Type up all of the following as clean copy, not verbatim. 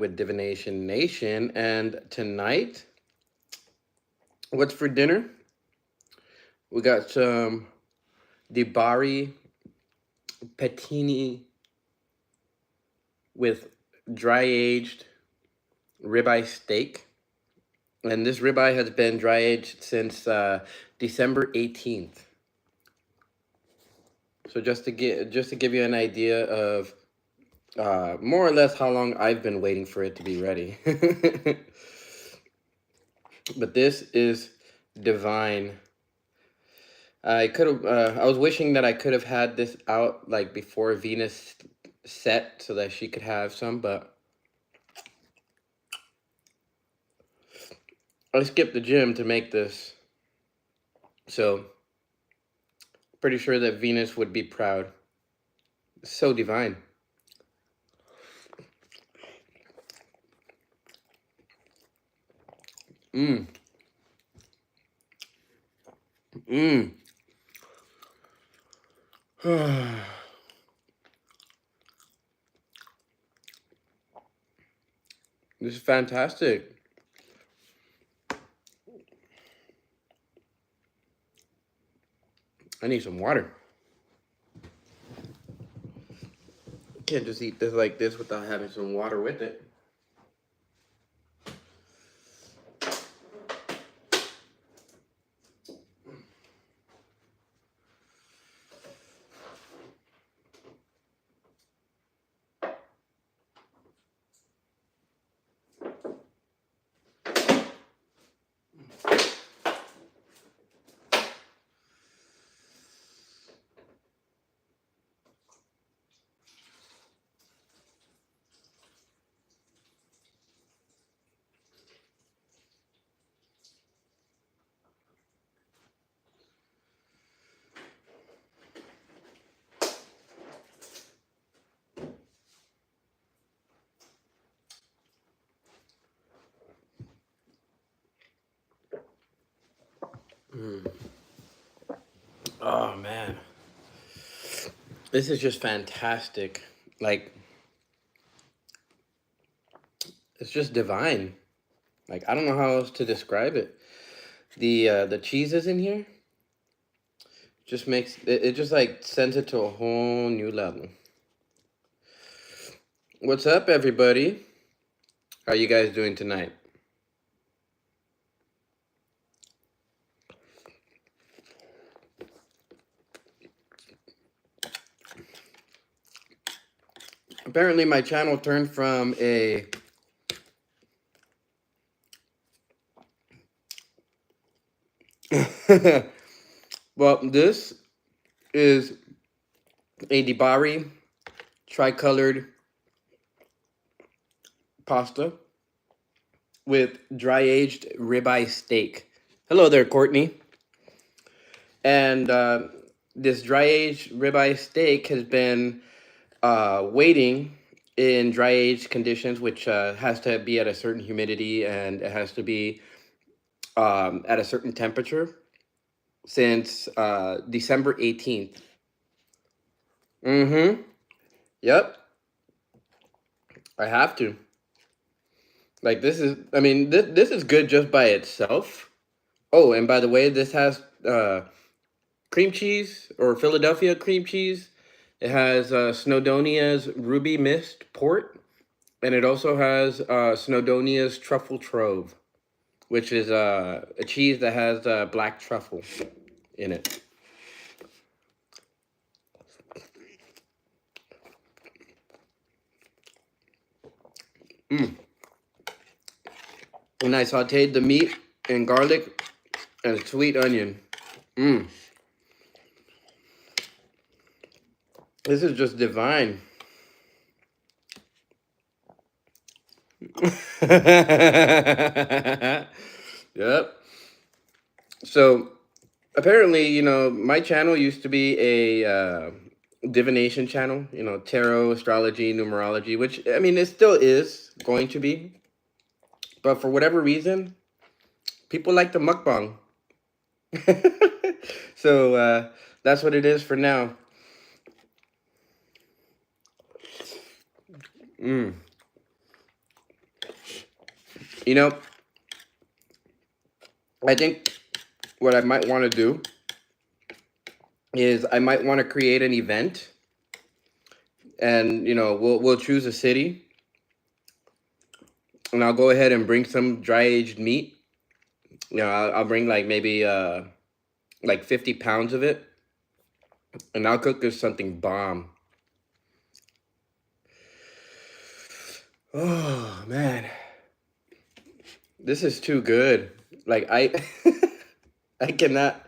with Divination Nation. And tonight, what's for dinner? We got some Dibari Pettini with dry aged ribeye steak. And this ribeye has been dry aged since December 18th. So just to give you an idea of more or less how long I've been waiting for it to be ready. But this is divine. I could have. I was wishing that I could have had this out like before Venus set, so that she could have some. But I skipped the gym to make this, so pretty sure that Venus would be proud. So divine. Mmm. Mmm. This is fantastic. I need some water. Can't just eat this like this without having some water with it. Mm. Oh man, this is just fantastic. Like, it's just divine. Like, I don't know how else to describe it. The cheeses in here just makes it, it just like sends it to a whole new level. What's up, everybody? How you guys doing tonight? Apparently, my channel turned from a well, this is a Dibari tricolored pasta with dry aged ribeye steak. Hello there, Courtney. And this dry aged ribeye steak has been waiting in dry aged conditions, which has to be at a certain humidity and it has to be at a certain temperature since December 18th. Mm-hmm. Yep. I have to. Like, this is, I mean, this is good just by itself. Oh, and by the way, this has cream cheese or Philadelphia cream cheese. It has Snowdonia's Ruby Mist Port, and it also has Snowdonia's Truffle Trove, which is a cheese that has black truffle in it. Mm. And I sauteed the meat and garlic and sweet onion. Mm. This is just divine. Yep. So apparently, my channel used to be a divination channel, tarot, astrology, numerology, which I mean, it still is going to be. But for whatever reason, people like the mukbang. So that's what it is for now. Mm. You know, I think what I might want to do is I might want to create an event, and we'll choose a city, and I'll go ahead and bring some dry aged meat. I'll bring like maybe like 50 pounds of it, and I'll cook us something bomb. Oh man, this is too good. Like I cannot,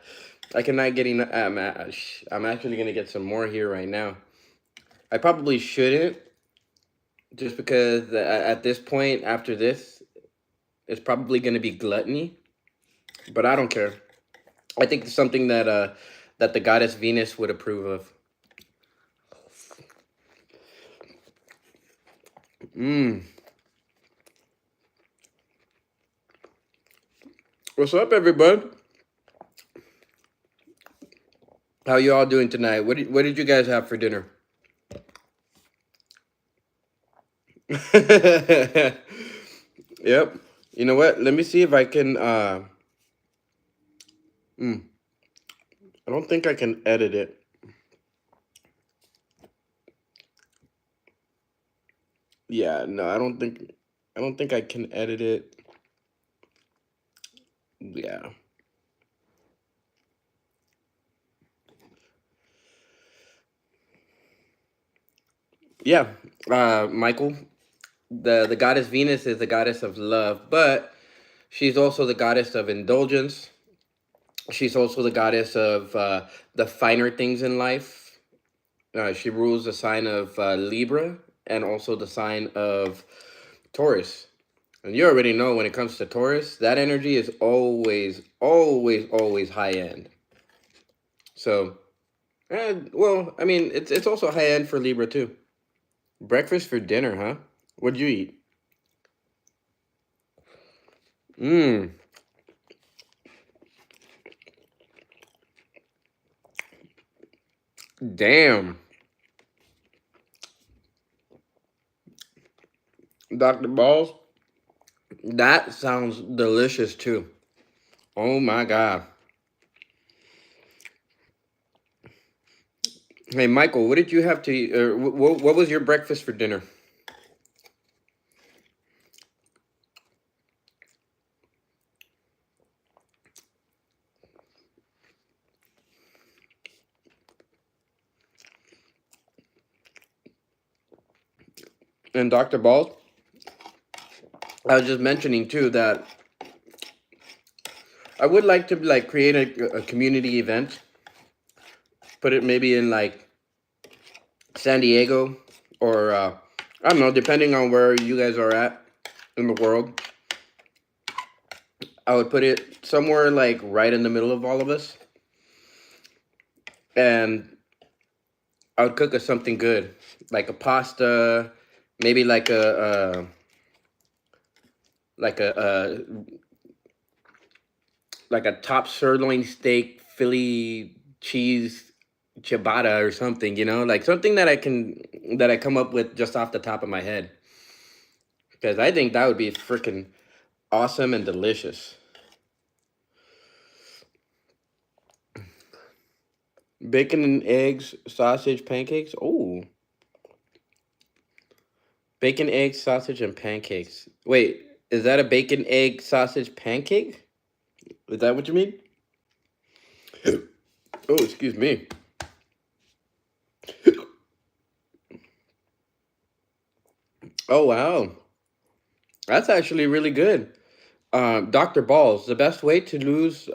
I cannot get enough. I'm actually gonna get some more here right now. I probably shouldn't, just because at this point, after this, it's probably gonna be gluttony. But I don't care. I think it's something that the goddess Venus would approve of. Mmm. What's up, everybody? How you all doing tonight? What did you guys have for dinner? Yep. You know what? Let me see if I can. Mm, I don't think I can edit it. Yeah, no, I don't think. I don't think I can edit it. Yeah. Yeah. Michael, the goddess Venus is the goddess of love, but she's also the goddess of indulgence. She's also the goddess of the finer things in life. She rules the sign of Libra and also the sign of Taurus. And you already know, when it comes to Taurus, that energy is always, always, always high end. So, well, I mean, it's also high end for Libra too. Breakfast for dinner, huh? What'd you eat? Mmm, damn. Dr. Balls, that sounds delicious too. Oh my God. Hey, Michael, what did you have to eat? What was your breakfast for dinner? And Dr. Balls, I was just mentioning too that I would like to like create a community event. Put it maybe in like San Diego, or I don't know, depending on where you guys are at in the world. I would put it somewhere like right in the middle of all of us, and I would cook us something good, like a pasta, maybe like like a top sirloin steak, Philly cheese ciabatta or something, like something that I come up with just off the top of my head, because I think that would be freaking awesome and delicious. Bacon and eggs, sausage, pancakes. Oh, bacon, eggs, sausage, and pancakes. Wait, is that a bacon, egg, sausage, pancake? Is that what you mean? Oh, excuse me. Oh wow, that's actually really good. Dr. Balls, the best way to lose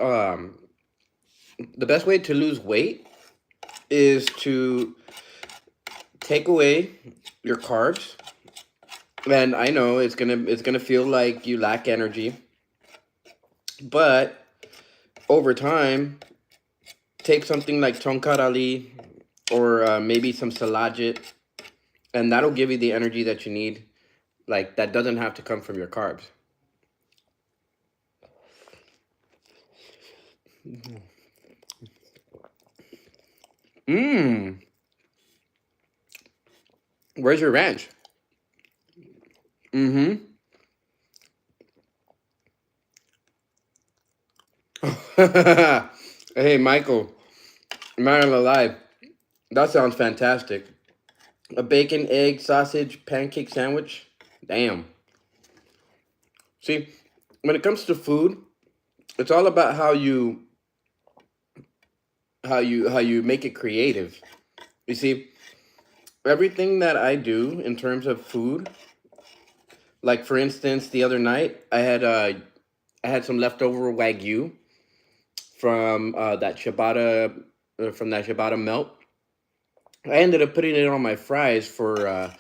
weight is to take away your carbs. And I know it's gonna feel like you lack energy, but over time, take something like tonkarali, or maybe some salajit, and that'll give you the energy that you need. Like, that doesn't have to come from your carbs. Mmm. Where's your ranch? Mm-hmm. Hey, Michael, I'm not gonna lie. That sounds fantastic. A bacon, egg, sausage, pancake sandwich. Damn. See, when it comes to food, it's all about how you make it creative. You see, everything that I do in terms of food, like for instance, the other night I had some leftover wagyu from that ciabatta melt. I ended up putting it on my fries for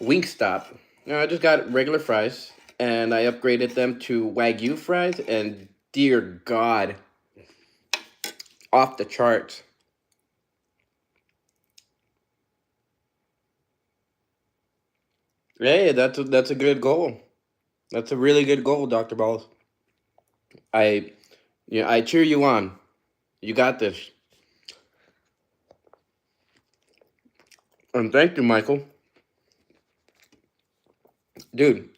Wingstop. I just got regular fries and I upgraded them to wagyu fries, and dear God, off the charts. Hey, that's a good goal. That's a really good goal, Doctor Balls. I I cheer you on. You got this. And thank you, Michael. Dude,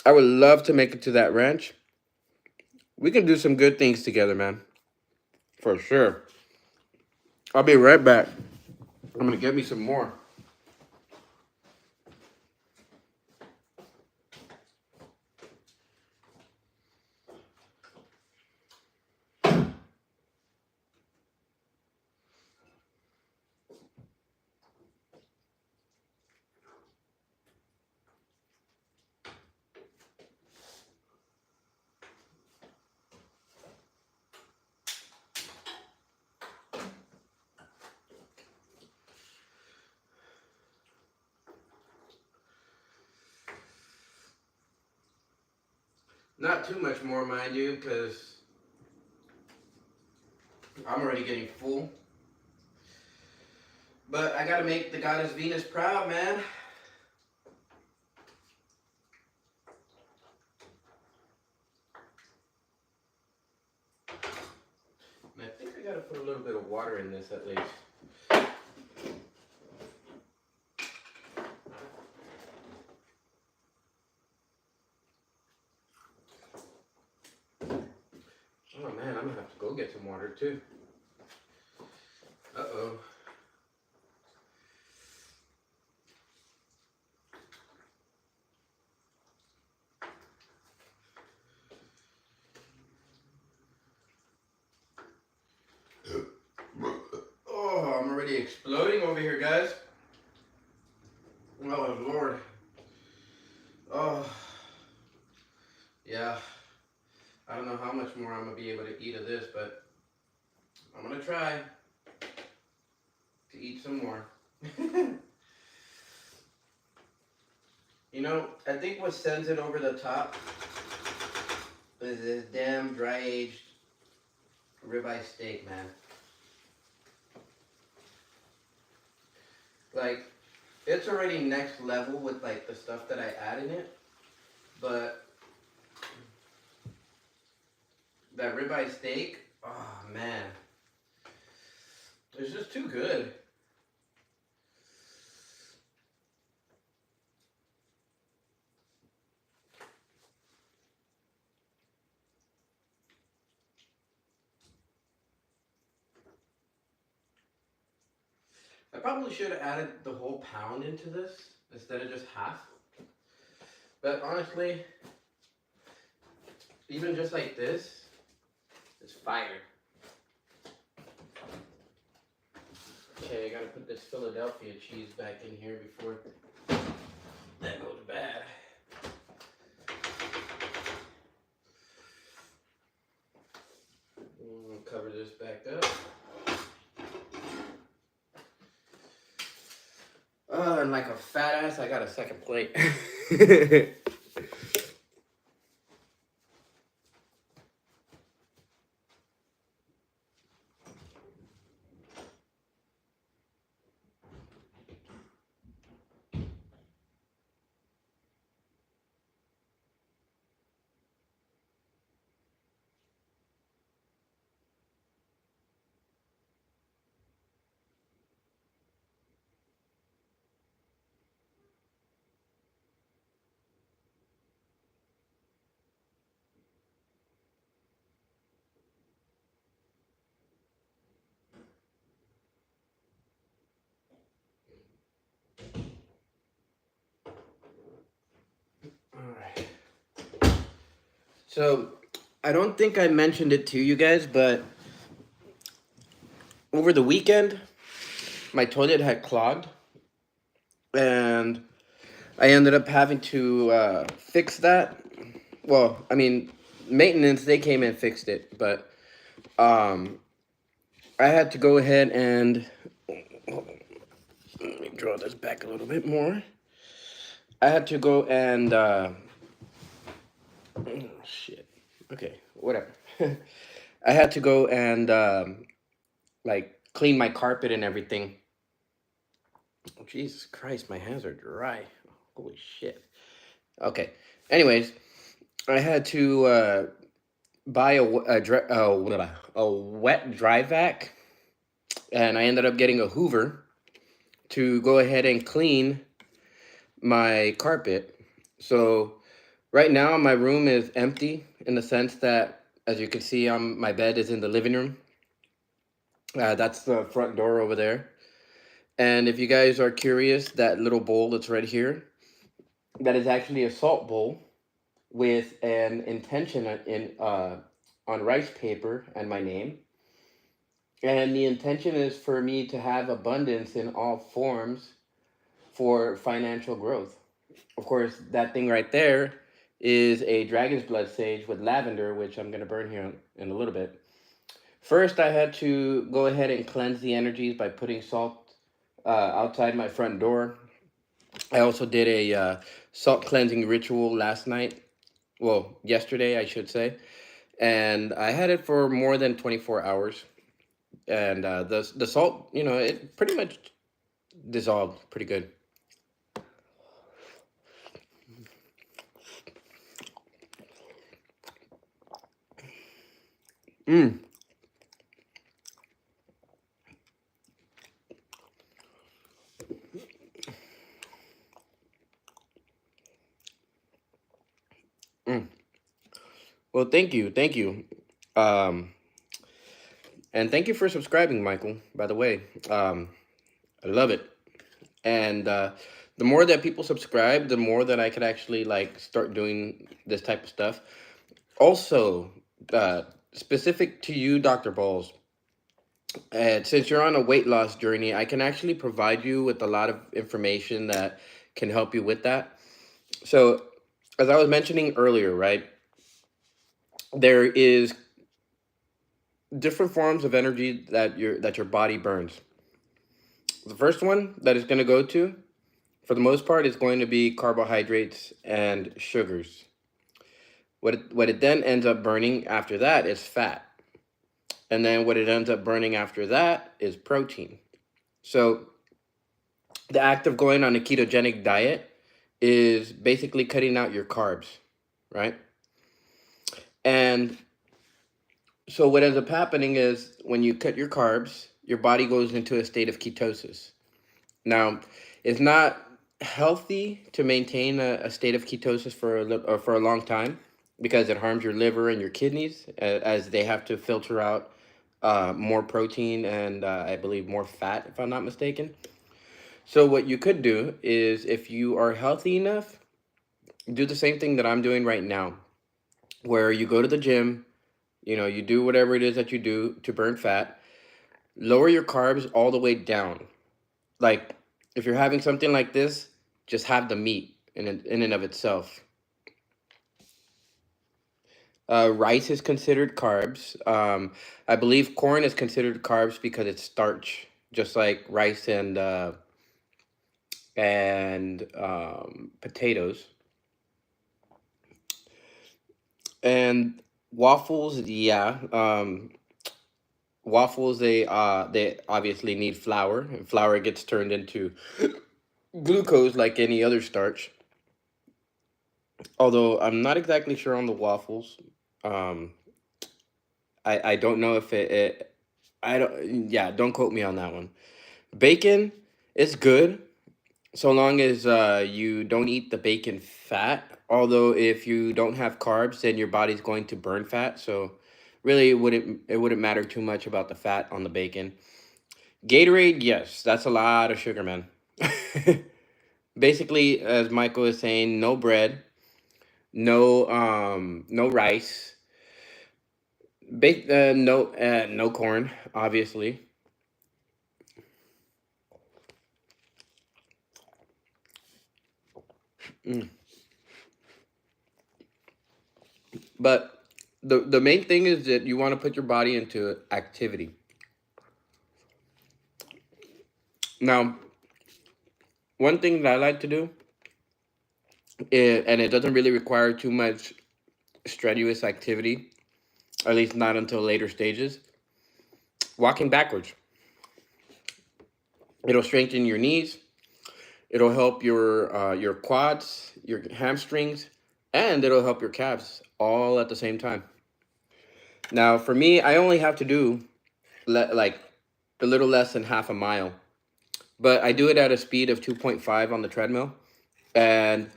I would love to make it to that ranch. We can do some good things together, man. For sure. I'll be right back. I'm gonna get me some more. Not too much more, mind you, because I'm already getting full. But I gotta make the goddess Venus proud, man. And I think I gotta put a little bit of water in this at least. Oh man, I'm gonna have to go get some water too. Uh oh. Oh, I'm already exploding over here, guys. Oh Lord. Oh, yeah. I don't know how much more I'm gonna be able to eat of this, but I'm gonna try to eat some more. I think what sends it over the top is this damn dry aged ribeye steak, man. Like, it's already next level with like the stuff that I add in it, but that ribeye steak, oh man, it's just too good. I probably should have added the whole pound into this instead of just half. But honestly, even just like this, it's fire. Okay, I gotta put this Philadelphia cheese back in here before that goes bad. Cover this back up. And like a fat ass, I got a second plate. So I don't think I mentioned it to you guys, but over the weekend, my toilet had clogged, and I ended up having to fix that. Well, I mean, maintenance, they came and fixed it, but um, I had to go ahead and let me draw this back a little bit more. I had to go and oh, shit. Okay, whatever. I had to go and like clean my carpet and everything. Oh, Jesus Christ, my hands are dry. Holy shit. Okay. Anyways, I had to buy a wet dry vac, and I ended up getting a Hoover to go ahead and clean my carpet. So right now my room is empty in the sense that, as you can see, my bed is in the living room. That's the front door over there. And if you guys are curious, that little bowl that's right here, that is actually a salt bowl with an intention on rice paper and my name. And the intention is for me to have abundance in all forms for financial growth. Of course, that thing right there is a dragon's blood sage with lavender, which I'm going to burn here in a little bit. First, I had to go ahead and cleanse the energies by putting salt outside my front door. I also did a salt cleansing ritual last night. Well, yesterday, I should say. And I had it for more than 24 hours. And the salt, it pretty much dissolved pretty good. Mm, mm. Well, thank you. Thank you. Um, and thank you for subscribing, Michael, by the way. I love it. And the more that people subscribe, the more that I could actually like start doing this type of stuff. Also, uh, specific to you, Dr. Balls, since you're on a weight loss journey, I can actually provide you with a lot of information that can help you with that. So, as I was mentioning earlier, right, there is different forms of energy that your body burns. The first one that it's going to go to, for the most part, is going to be carbohydrates and sugars. What it then ends up burning after that is fat. And then what it ends up burning after that is protein. So the act of going on a ketogenic diet is basically cutting out your carbs, right? And so what ends up happening is when you cut your carbs, your body goes into a state of ketosis. Now, it's not healthy to maintain a state of ketosis for a long time because it harms your liver and your kidneys as they have to filter out more protein and I believe more fat, if I'm not mistaken. So what you could do is, if you are healthy enough, do the same thing that I'm doing right now, where you go to the gym, you do whatever it is that you do to burn fat, lower your carbs all the way down. Like, if you're having something like this, just have the meat in and of itself. Rice is considered carbs. I believe corn is considered carbs because it's starch, just like rice and potatoes. And waffles, yeah. Waffles, they obviously need flour, and flour gets turned into glucose like any other starch. Although I'm not exactly sure on the waffles. Um, I don't know if it I don't, yeah, don't quote me on that one. Bacon is good so long as you don't eat the bacon fat. Although if you don't have carbs, then your body's going to burn fat. So really, it wouldn't matter too much about the fat on the bacon. Gatorade, yes, that's a lot of sugar, man. Basically, as Michael is saying, no bread, no rice, no corn, obviously. Mm. But the main thing is that you want to put your body into activity. Now, one thing that I like to do, and it doesn't really require too much strenuous activity, at least not until later stages. Walking backwards. It'll strengthen your knees. It'll help your quads, your hamstrings, and it'll help your calves all at the same time. Now, for me, I only have to do like a little less than half a mile, but I do it at a speed of 2.5 on the treadmill, and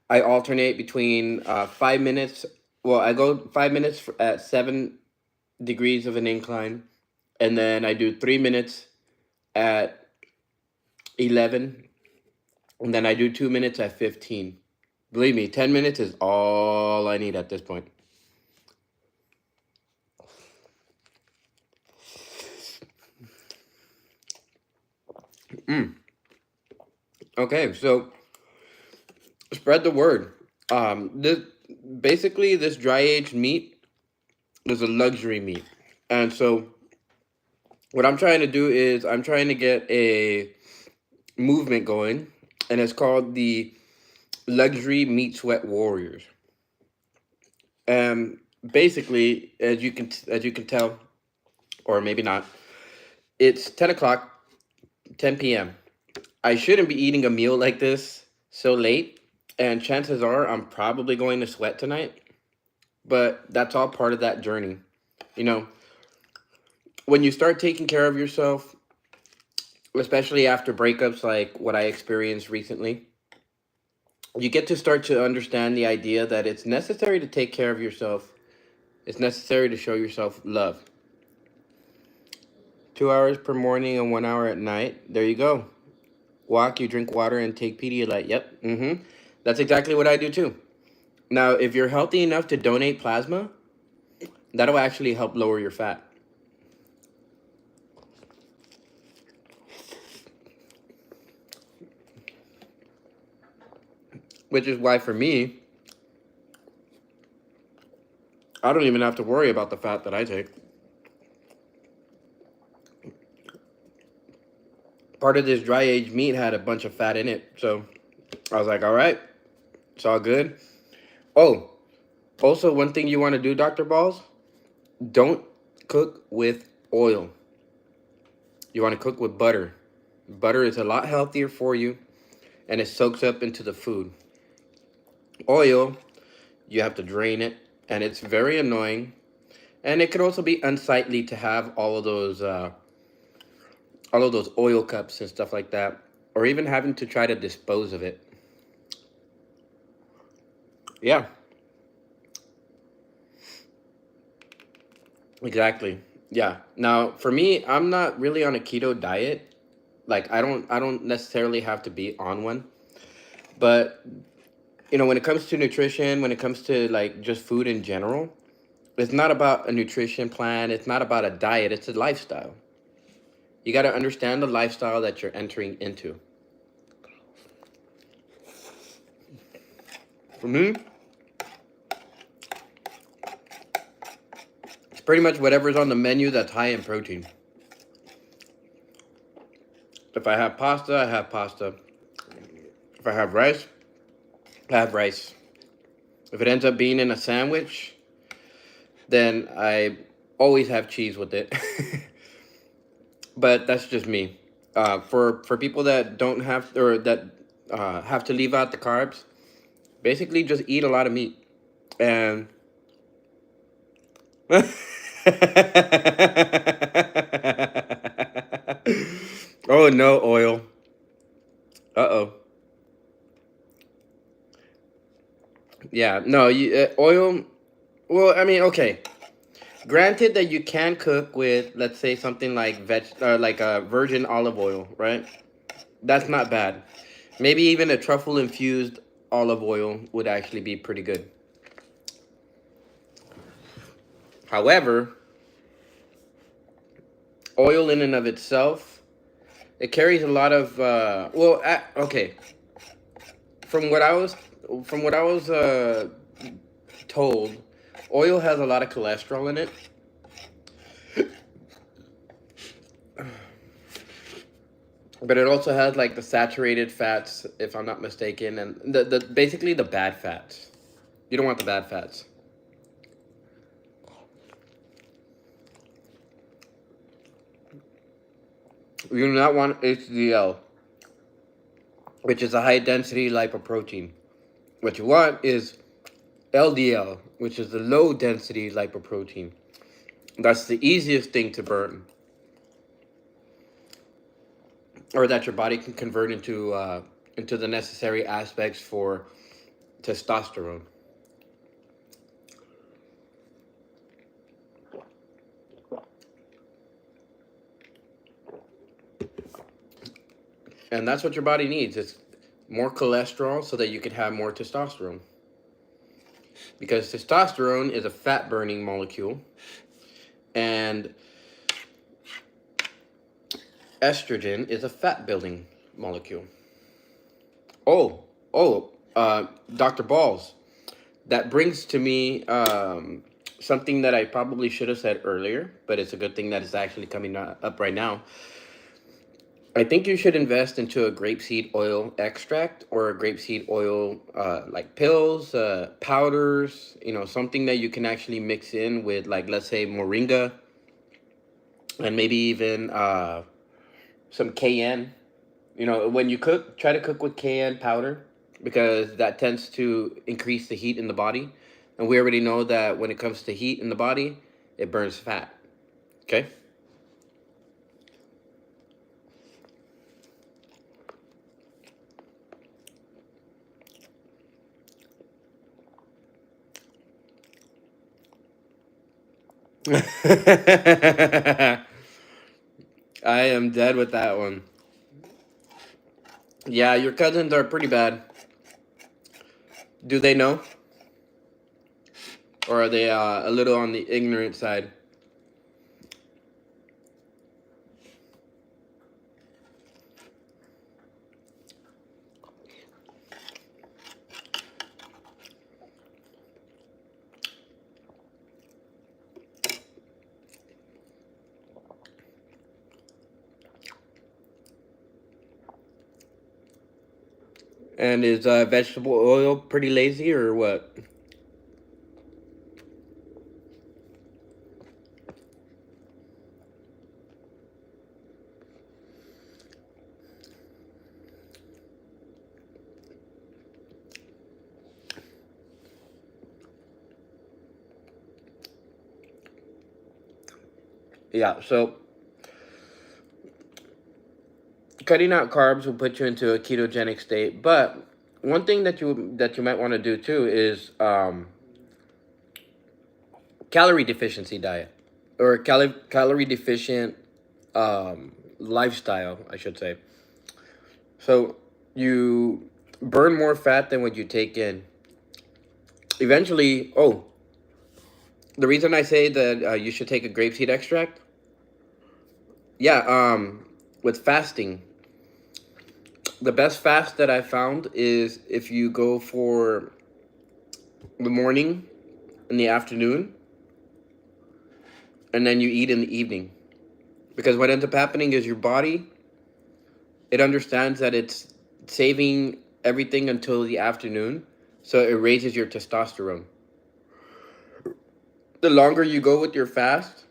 I alternate between 5 minutes. Well, I go 5 minutes at 7 degrees of an incline, and then I do 3 minutes at 11, and then I do 2 minutes at 15. Believe me, 10 minutes is all I need at this point. Mm. Okay, so spread the word. This basically this dry aged meat is a luxury meat, and so what I'm trying to do is I'm trying to get a movement going, and it's called the Luxury Meat Sweat Warriors. And basically, as you can tell, or maybe not, it's 10 o'clock, 10 p.m. I shouldn't be eating a meal like this so late, and chances are I'm probably going to sweat tonight. But that's all part of that journey. You know, when you start taking care of yourself, especially after breakups like what I experienced recently, you get to start to understand the idea that it's necessary to take care of yourself. It's necessary to show yourself love. 2 hours per morning and 1 hour at night. There you go. Walk, you drink water, and take Pedialyte. Yep. That's exactly what I do too. Now, if you're healthy enough to donate plasma, that'll actually help lower your fat. Which is why, for me, I don't even have to worry about the fat that I take. Part of this dry aged meat had a bunch of fat in it, so I was like, all right, it's all good. Oh, also, one thing you want to do, Dr. Balls, don't cook with oil. You want to cook with butter. Butter is a lot healthier for you, and it soaks up into the food. Oil, you have to drain it, and it's very annoying. And it could also be unsightly to have all of those oil cups and stuff like that, or even having to try to dispose of it. Yeah, exactly. Yeah. Now, for me, I'm not really on a keto diet. Like, I don't necessarily have to be on one, but when it comes to nutrition, when it comes to like just food in general, it's not about a nutrition plan, it's not about a diet, it's a lifestyle. You got to understand the lifestyle that you're entering into. For me, it's pretty much whatever's on the menu that's high in protein. If I have pasta, I have pasta. If I have rice, I have rice. If it ends up being in a sandwich, then I always have cheese with it. But that's just me. For people that don't have, or that have to leave out the carbs, basically just eat a lot of meat. And oh no, oil. Uh-oh. Yeah, no, oil. Well, I mean, okay. Granted that you can cook with, let's say, something like like a virgin olive oil, right? That's not bad. Maybe even a truffle infused olive oil would actually be pretty good. However, oil in and of itself, it carries a lot of okay. From what I was from what I was told, oil has a lot of cholesterol in it. But it also has like the saturated fats, if I'm not mistaken, and the basically the bad fats. You don't want the bad fats. You do not want HDL, which is a high density lipoprotein. What you want is LDL, which is the low density lipoprotein. That's the easiest thing to burn, or that your body can convert into the necessary aspects for testosterone. And that's what your body needs. It's more cholesterol so that you can have more testosterone. Because testosterone is a fat burning molecule, and estrogen is a fat building molecule. Oh, Dr. Balls. That brings to me something that I probably should have said earlier, but it's a good thing that it's actually coming up right now. I think you should invest into a grapeseed oil extract or a grapeseed oil like pills, powders, something that you can actually mix in with, like, let's say, moringa, and maybe even some cayenne. When you cook, try to cook with cayenne powder because that tends to increase the heat in the body. And we already know that when it comes to heat in the body, it burns fat. Okay? I am dead with that one. Yeah, your cousins are pretty bad. Do they know? Or are they a little on the ignorant side? And is vegetable oil pretty lazy or what? Yeah, so cutting out carbs will put you into a ketogenic state, but one thing that you might want to do too is calorie deficiency diet, or calorie deficient lifestyle, I should say. So you burn more fat than what you take in. Eventually, the reason I say that you should take a grapeseed extract, yeah, with fasting, the best fast that I found is if you go for the morning and the afternoon, and then you eat in the evening. Because what ends up happening is your body, it understands that it's saving everything until the afternoon, so it raises your testosterone. The longer you go with your fast,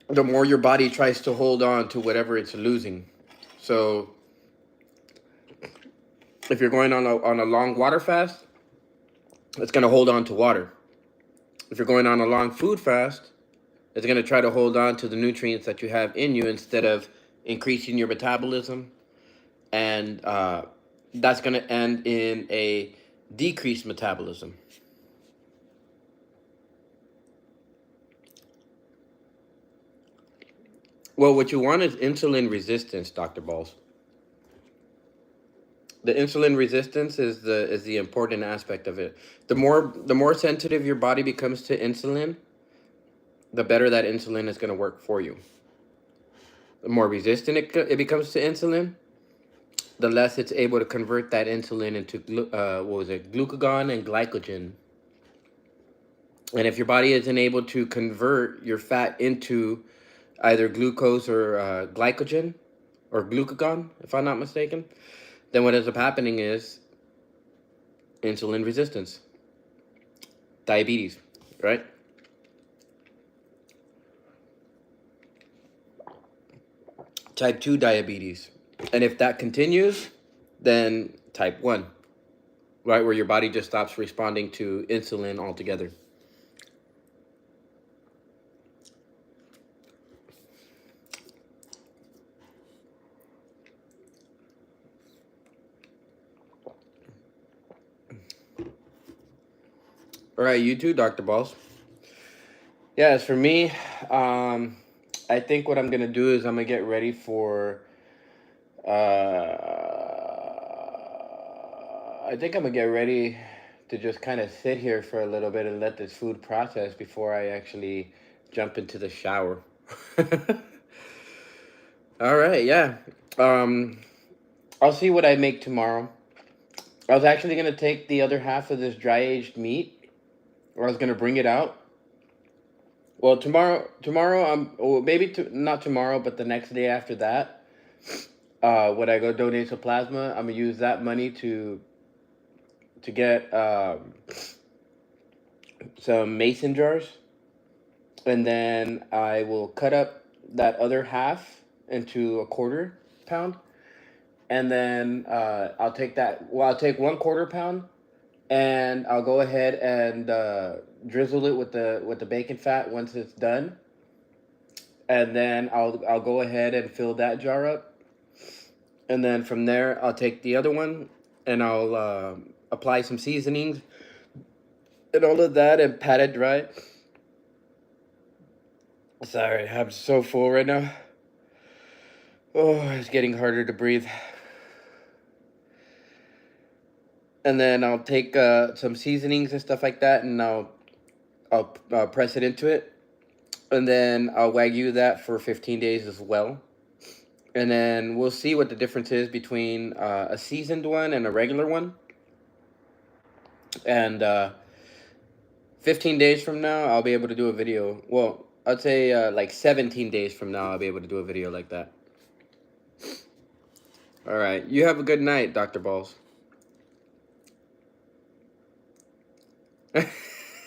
the more your body tries to hold on to whatever it's losing. So if you're going on a long water fast, it's going to hold on to water. If you're going on a long food fast, it's going to try to hold on to the nutrients that you have in you instead of increasing your metabolism. And that's going to end in a decreased metabolism. Well, what you want is insulin resistance, Dr. Balls. The insulin resistance is the important aspect of it. The more sensitive your body becomes to insulin, the better that insulin is going to work for you. The more resistant it becomes to insulin, the less it's able to convert that insulin into glucagon and glycogen. And if your body isn't able to convert your fat into either glucose or glycogen or glucagon, if I'm not mistaken, then what ends up happening is insulin resistance, diabetes, right? Type 2 diabetes. And if that continues, then type 1, right, where your body just stops responding to insulin altogether. All right, you too, Dr. Balls. Yeah, as for me, I think what I'm going to do is I'm going to get ready for... I think I'm going to get ready to just kind of sit here for a little bit and let this food process before I actually jump into the shower. All right, yeah. I'll see what I make tomorrow. I was actually going to take the other half of this dry-aged meat, or I was going to bring it out. Well, not tomorrow, but the next day after that, when I go donate some plasma, I'm going to use that money to get some mason jars, and then I will cut up that other half into a quarter pound, and then I'll take 1/4 pound, and I'll go ahead and drizzle it with the bacon fat once it's done, and then I'll go ahead and fill that jar up, and then from there I'll take the other one and I'll apply some seasonings and all of that and pat it dry. Sorry, I'm so full right now. Oh, it's getting harder to breathe. And then I'll take some seasonings and stuff like that, and I'll press it into it, and then I'll Wagyu that for 15 days as well. And then we'll see what the difference is between a seasoned one and a regular one. And 15 days from now, I'll be able to do a video. Well, I'd say like 17 days from now, I'll be able to do a video like that. All right. You have a good night, Dr. Balls.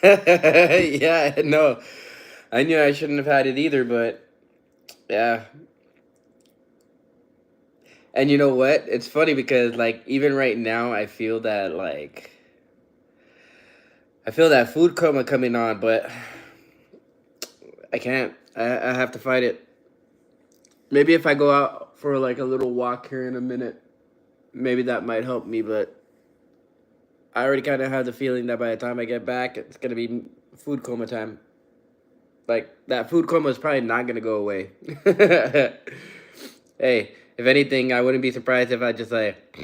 Yeah, no. I knew I shouldn't have had it either, but yeah. And you know what? It's funny because like even right now I feel that food coma coming on, but I can't. I have to fight it. Maybe if I go out for like a little walk here in a minute, maybe that might help me, but I already kind of have the feeling that by the time I get back, it's going to be food coma time. Like, that food coma is probably not going to go away. Hey, if anything, I wouldn't be surprised if I just, like,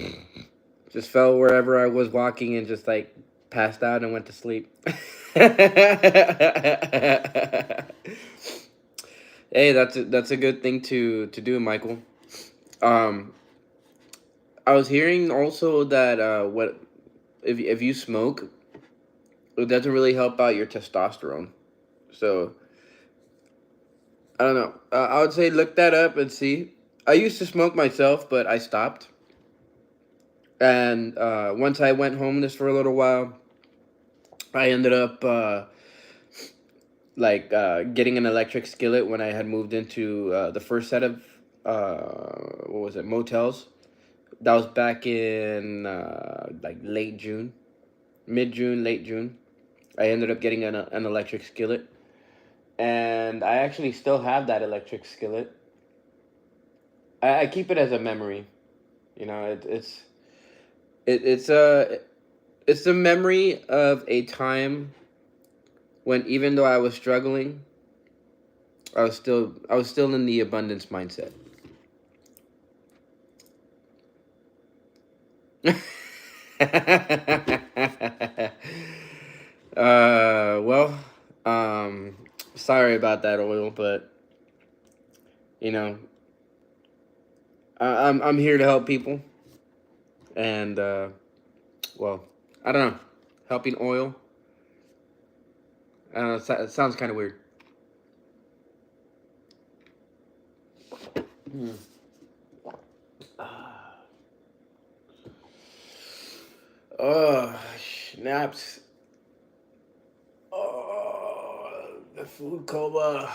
just fell wherever I was walking and just, like, passed out and went to sleep. Hey, that's a good thing to do, Michael. I was hearing also that if you smoke, it doesn't really help out your testosterone. So I don't know. I would say look that up and see. I used to smoke myself, but I stopped. And once I went homeless for a little while, I ended up getting an electric skillet when I had moved into the first set of motels. That was back in like late June, mid-June, late June. I ended up getting an electric skillet, and I actually still have that electric skillet. I keep it as a memory. You know, it's a memory of a time when even though I was struggling, I was still in the abundance mindset. Well, sorry about about that oil, but you know, I'm here to help people, and well, I don't know, helping oil. I don't know, it sounds kind of weird. Mm. Oh, snaps. Oh, the food coma.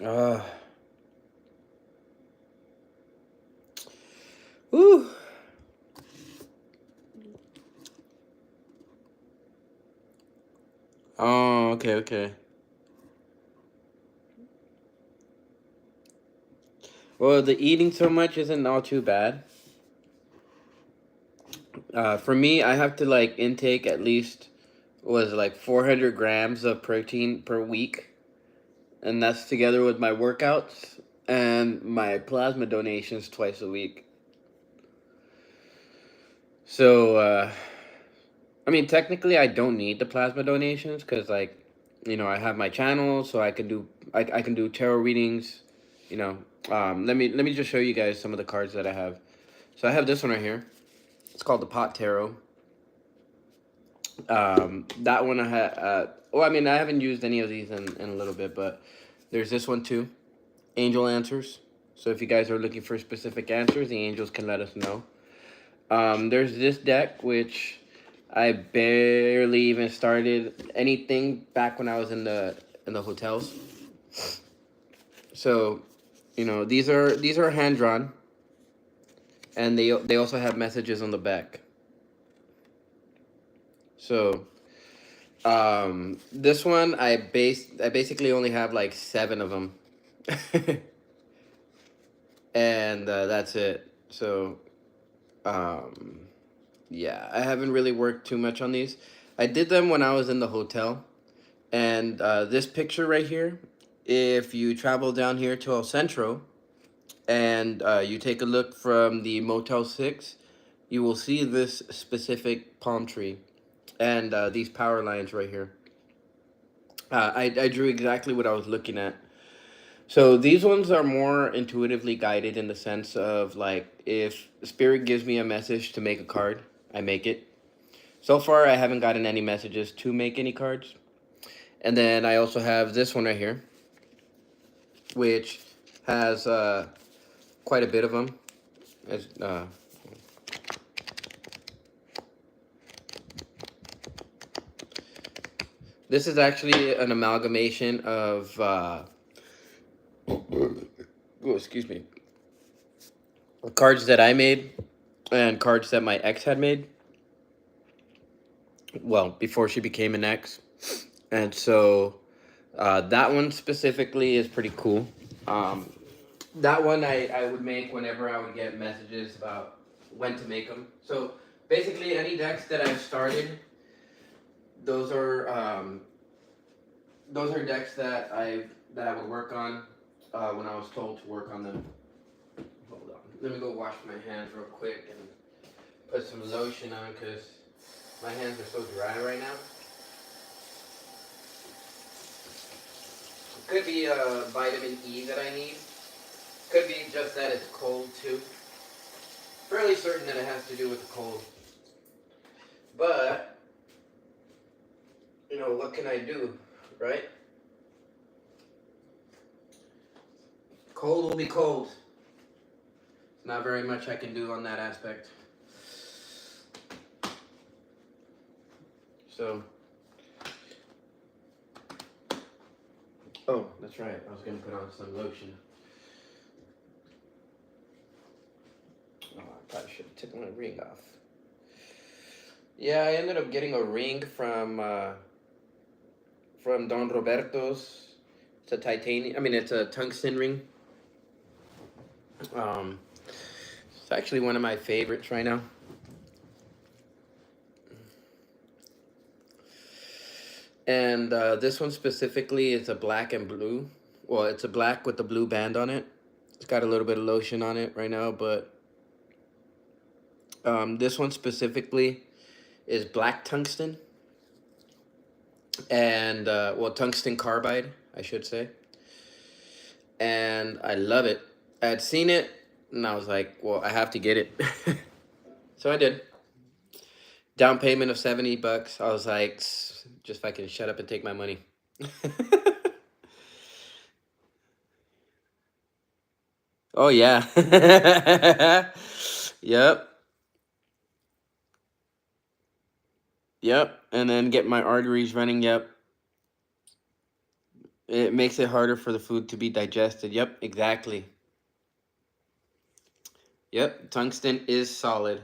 Uh, whew. Oh, okay, okay. Well, the eating so much isn't all too bad. For me, I have to like intake at least was like 400 grams of protein per week, and that's together with my workouts and my plasma donations twice a week. So, I mean, technically, I don't need the plasma donations because, like, I have my channel, so I can do tarot readings. You know, let me just show you guys some of the cards that I have. So I have this one right here. It's called the Pot Tarot. That one I had. Well, I mean, I haven't used any of these in a little bit, but there's this one too. Angel Answers. So if you guys are looking for specific answers, the angels can let us know. There's this deck, which I barely even started anything back when I was in the hotels. So, these are hand drawn, and they also have messages on the back. So, this one I basically only have like 7 of them, and that's it. So, um, yeah, I haven't really worked too much on these. I did them when I was in the hotel. And this picture right here, if you travel down here to El Centro and you take a look from the Motel 6, you will see this specific palm tree and these power lines right here. I drew exactly what I was looking at. So these ones are more intuitively guided in the sense of like if spirit gives me a message to make a card, I make it. So far, I haven't gotten any messages to make any cards. And then I also have this one right here, which has quite a bit of them. As, this is actually an amalgamation of, oh, excuse me, cards that I made and cards that my ex had made. Well, before she became an ex. And so that one specifically is pretty cool. Um, that one I would make whenever I would get messages about when to make them. So basically, any decks that I've started, those are decks that I would work on when I was told to work on them. Hold on, let me go wash my hands real quick and put some lotion on because my hands are so dry right now. Could be vitamin E that I need. Could be just that it's cold too. Fairly certain that it has to do with the cold. But, what can I do, right? Cold will be cold. Not very much I can do on that aspect. So, oh, that's right. I was going to put on some lotion. Oh, I probably should have taken my ring off. Yeah, I ended up getting a ring from Don Roberto's. It's a titanium. I mean, it's a tungsten ring. It's actually one of my favorites right now. And this one specifically is a black and blue. Well, it's a black with the blue band on it. It's got a little bit of lotion on it right now, but This one specifically is black tungsten, and well, tungsten carbide, I should say. And I love it. I had seen it, and I was like, well, I have to get it. So I did. Down payment of $70. I was like, just fucking shut up and take my money. Oh yeah. Yep. Yep. And then get my arteries running. Yep. It makes it harder for the food to be digested. Yep, exactly. Yep, tungsten is solid.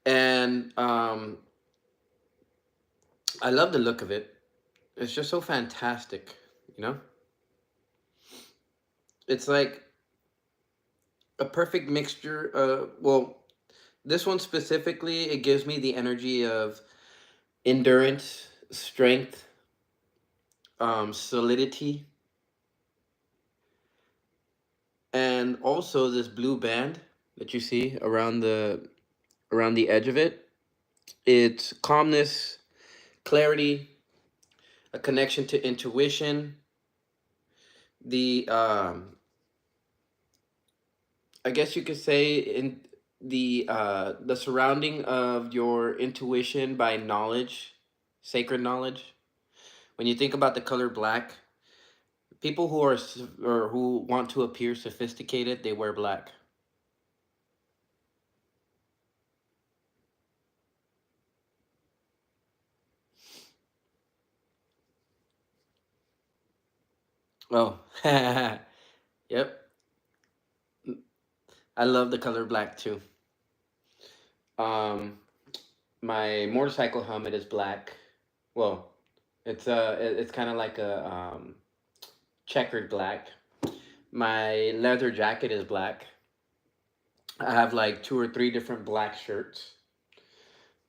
And I love the look of it. It's just so fantastic, you know? It's like a perfect mixture. Well, this one specifically, it gives me the energy of endurance, strength, solidity, and also this blue band that you see around the edge of it. It's calmness, clarity, a connection to intuition, the I guess you could say in the surrounding of your intuition by knowledge, sacred knowledge. When you think about the color black, people who are or who want to appear sophisticated, they wear black. Oh, yep. I love the color black too. Um, my motorcycle helmet is black. Well, it's kind of like a checkered black. My leather jacket is black. I have like two or three different black shirts.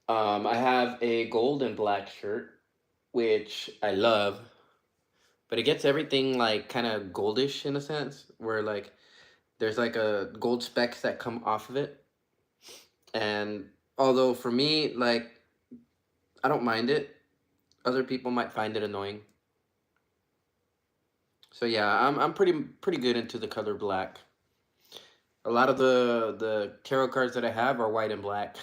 I have a gold and black shirt, which I love, but it gets everything like kind of goldish in a sense, where like there's like a gold specks that come off of it. And although for me, like I don't mind it, other people might find it annoying. So yeah, I'm pretty good into the color black. A lot of the tarot cards that I have are white and black.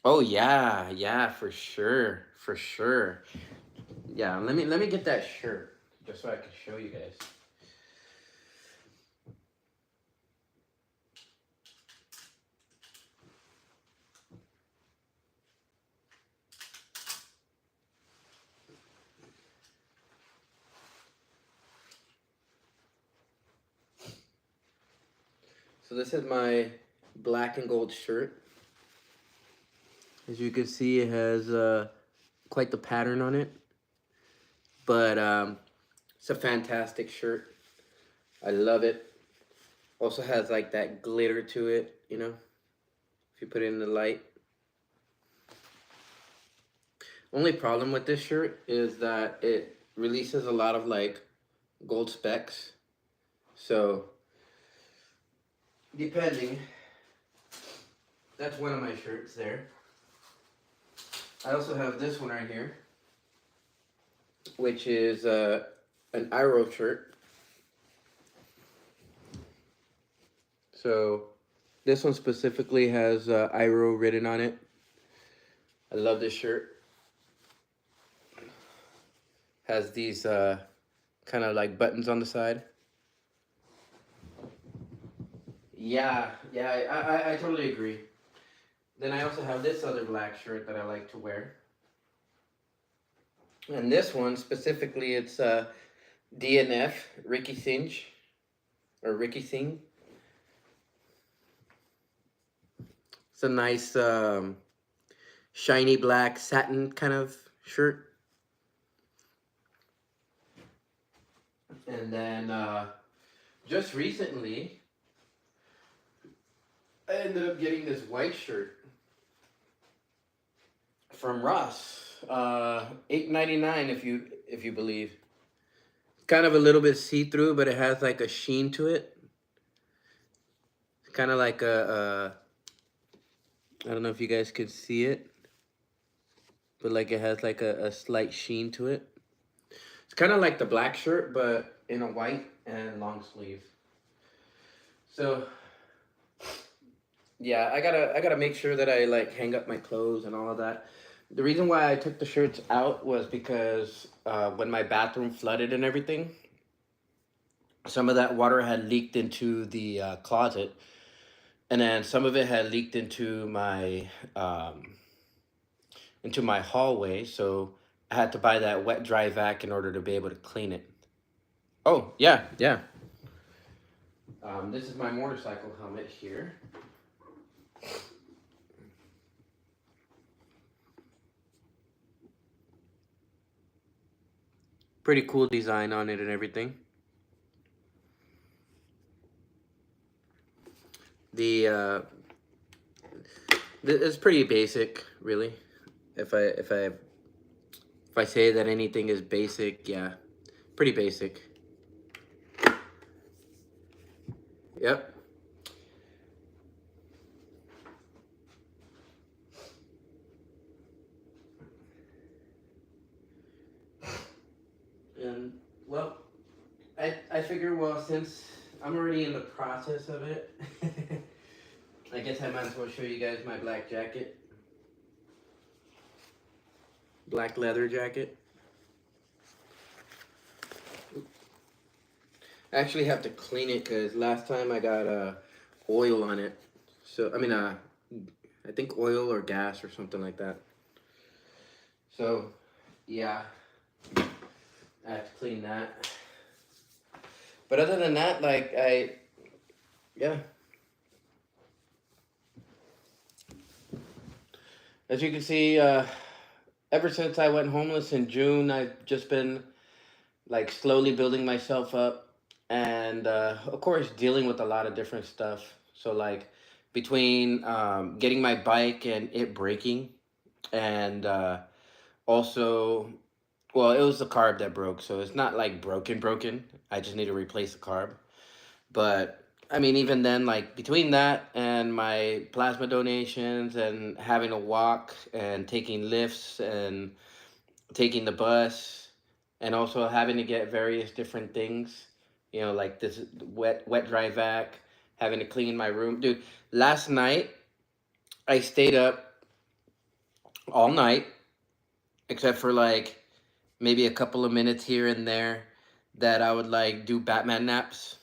Oh yeah, yeah, for sure, for sure. Yeah, let me get that shirt just so I can show you guys. So this is my black and gold shirt. As you can see, it has quite the pattern on it, but it's a fantastic shirt. I love it. Also has like that glitter to it, you know, if you put it in the light. Only problem with this shirt is that it releases a lot of like gold specks. So depending, that's one of my shirts there. I also have this one right here, which is an Iro shirt. So this one specifically has Iro written on it. I love this shirt. Has these kind of like buttons on the side. Yeah, yeah, I totally agree. Then I also have this other black shirt that I like to wear. And this one specifically, it's DNF, Ricky Singe, or Ricky Singh. It's a nice shiny black satin kind of shirt. And then just recently, I ended up getting this white shirt from Ross. $8.99 if you believe. Kind of a little bit see through, but it has like a sheen to it. Kind of like a I don't know if you guys could see it, but like it has like a slight sheen to it. It's kind of like the black shirt, but in a white and long sleeve. So yeah, I gotta make sure that I like hang up my clothes and all of that. The reason why I took the shirts out was because when my bathroom flooded and everything, some of that water had leaked into the closet, and then some of it had leaked into my hallway. So I had to buy that wet dry vac in order to be able to clean it. Oh yeah, yeah. This is my motorcycle helmet here. Pretty cool design on it and everything. The it's pretty basic, really. If I say that anything is basic, yeah, pretty basic. Yep. And well, I figure, well, since I'm already in the process of it, I guess I might as well show you guys my black jacket, black leather jacket. I actually have to clean it because last time I got oil on it. So I mean, I think oil or gas or something like that. So yeah, I have to clean that. But other than that, like yeah. As you can see, ever since I went homeless in June, I've just been like slowly building myself up, and of course dealing with a lot of different stuff. So like between getting my bike and it breaking, and also, well, it was the carb that broke, so it's not like broken. I just need to replace the carb. But I mean, even then, like between that and my plasma donations and having to walk and taking lifts and taking the bus and also having to get various different things, like this wet dry vac, having to clean my room. Dude, last night I stayed up all night except for like maybe a couple of minutes here and there that I would like do Batman naps.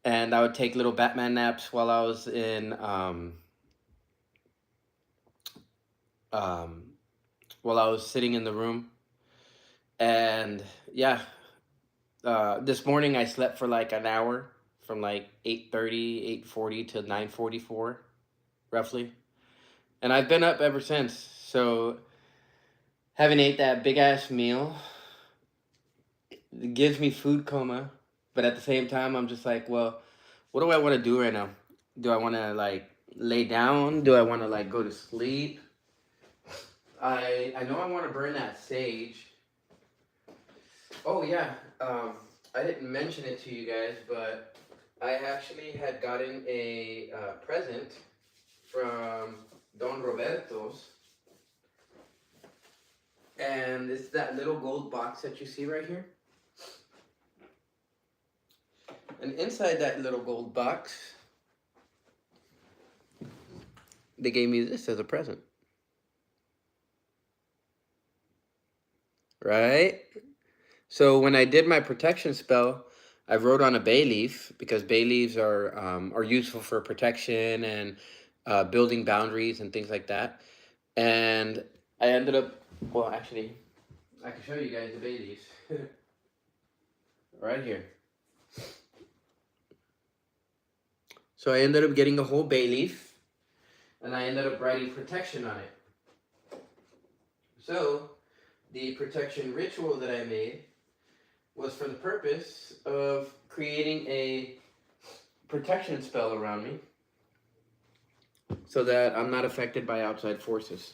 And I would take little Batman naps while I was um while I was sitting in the room. And yeah, this morning I slept for like an hour from like 8:30, 8:40 to 9:44 roughly. And I've been up ever since. So having ate that big ass meal, it gives me food coma, but at the same time I'm just like, well, what do I want to do right now? Do I want to like lay down? Do I want to like go to sleep? I know I want to burn that sage. Oh yeah, I didn't mention it to you guys, but I actually had gotten a present from Don Roberto's, and it's that little gold box that you see right here. And inside that little gold box, they gave me this as a present. Right? So when I did my protection spell, I wrote on a bay leaf because bay leaves are useful for protection and building boundaries and things like that. And I ended up, well, actually, I can show you guys the bay leaves right here. So I ended up getting a whole bay leaf, and I ended up writing protection on it. So the protection ritual that I made was for the purpose of creating a protection spell around me so that I'm not affected by outside forces.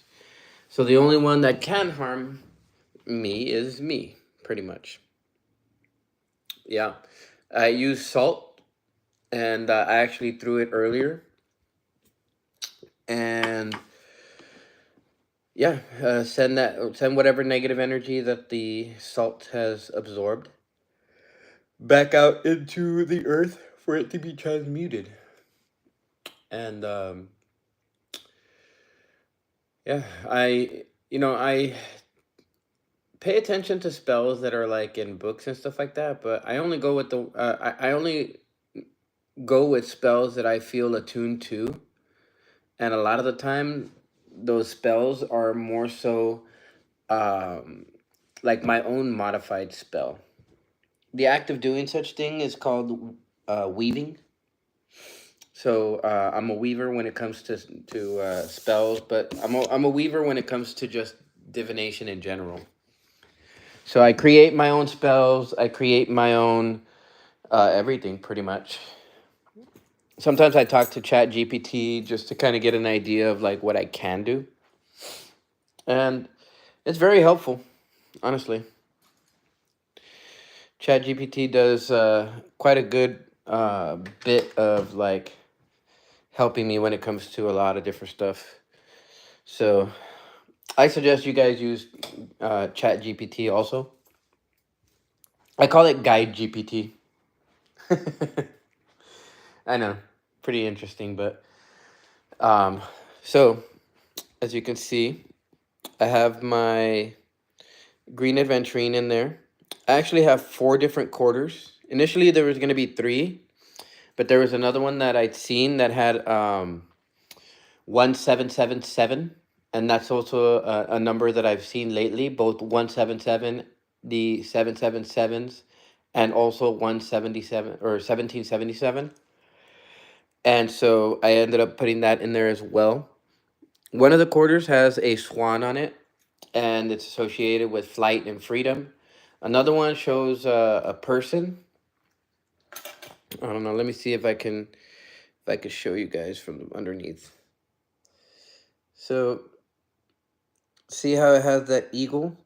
So the only one that can harm me is me, pretty much. Yeah. I used salt, and I actually threw it earlier. and yeah, send whatever negative energy that the salt has absorbed back out into the earth for it to be transmuted. And yeah, I pay attention to spells that are like in books and stuff like that, but I only go with I only go with spells that I feel attuned to, and a lot of the time, those spells are more so um, like my own modified spell. The act of doing such thing is called weaving. So I'm a weaver when it comes to spells, but I'm a weaver when it comes to just divination in general. So I create my own spells. I create my own everything pretty much. Sometimes I talk to Chat GPT just to kind of get an idea of like what I can do, and it's very helpful, honestly. Chat GPT does quite a good bit of like helping me when it comes to a lot of different stuff. So I suggest you guys use Chat GPT also. I call it Guide GPT. I know, pretty interesting, but um, so as you can see, I have my green adventurine in there. I actually have 4 different quarters. Initially, there was going to be 3, but there was another one that I'd seen that had 1777, and that's also a number that I've seen lately, both 177, the 777s, and also 177 or 1777. And so I ended up putting that in there as well. One of the quarters has a swan on it, and it's associated with flight and freedom. Another one shows a person. I don't know. Let me see if I can show you guys from underneath. So see how it has that eagle?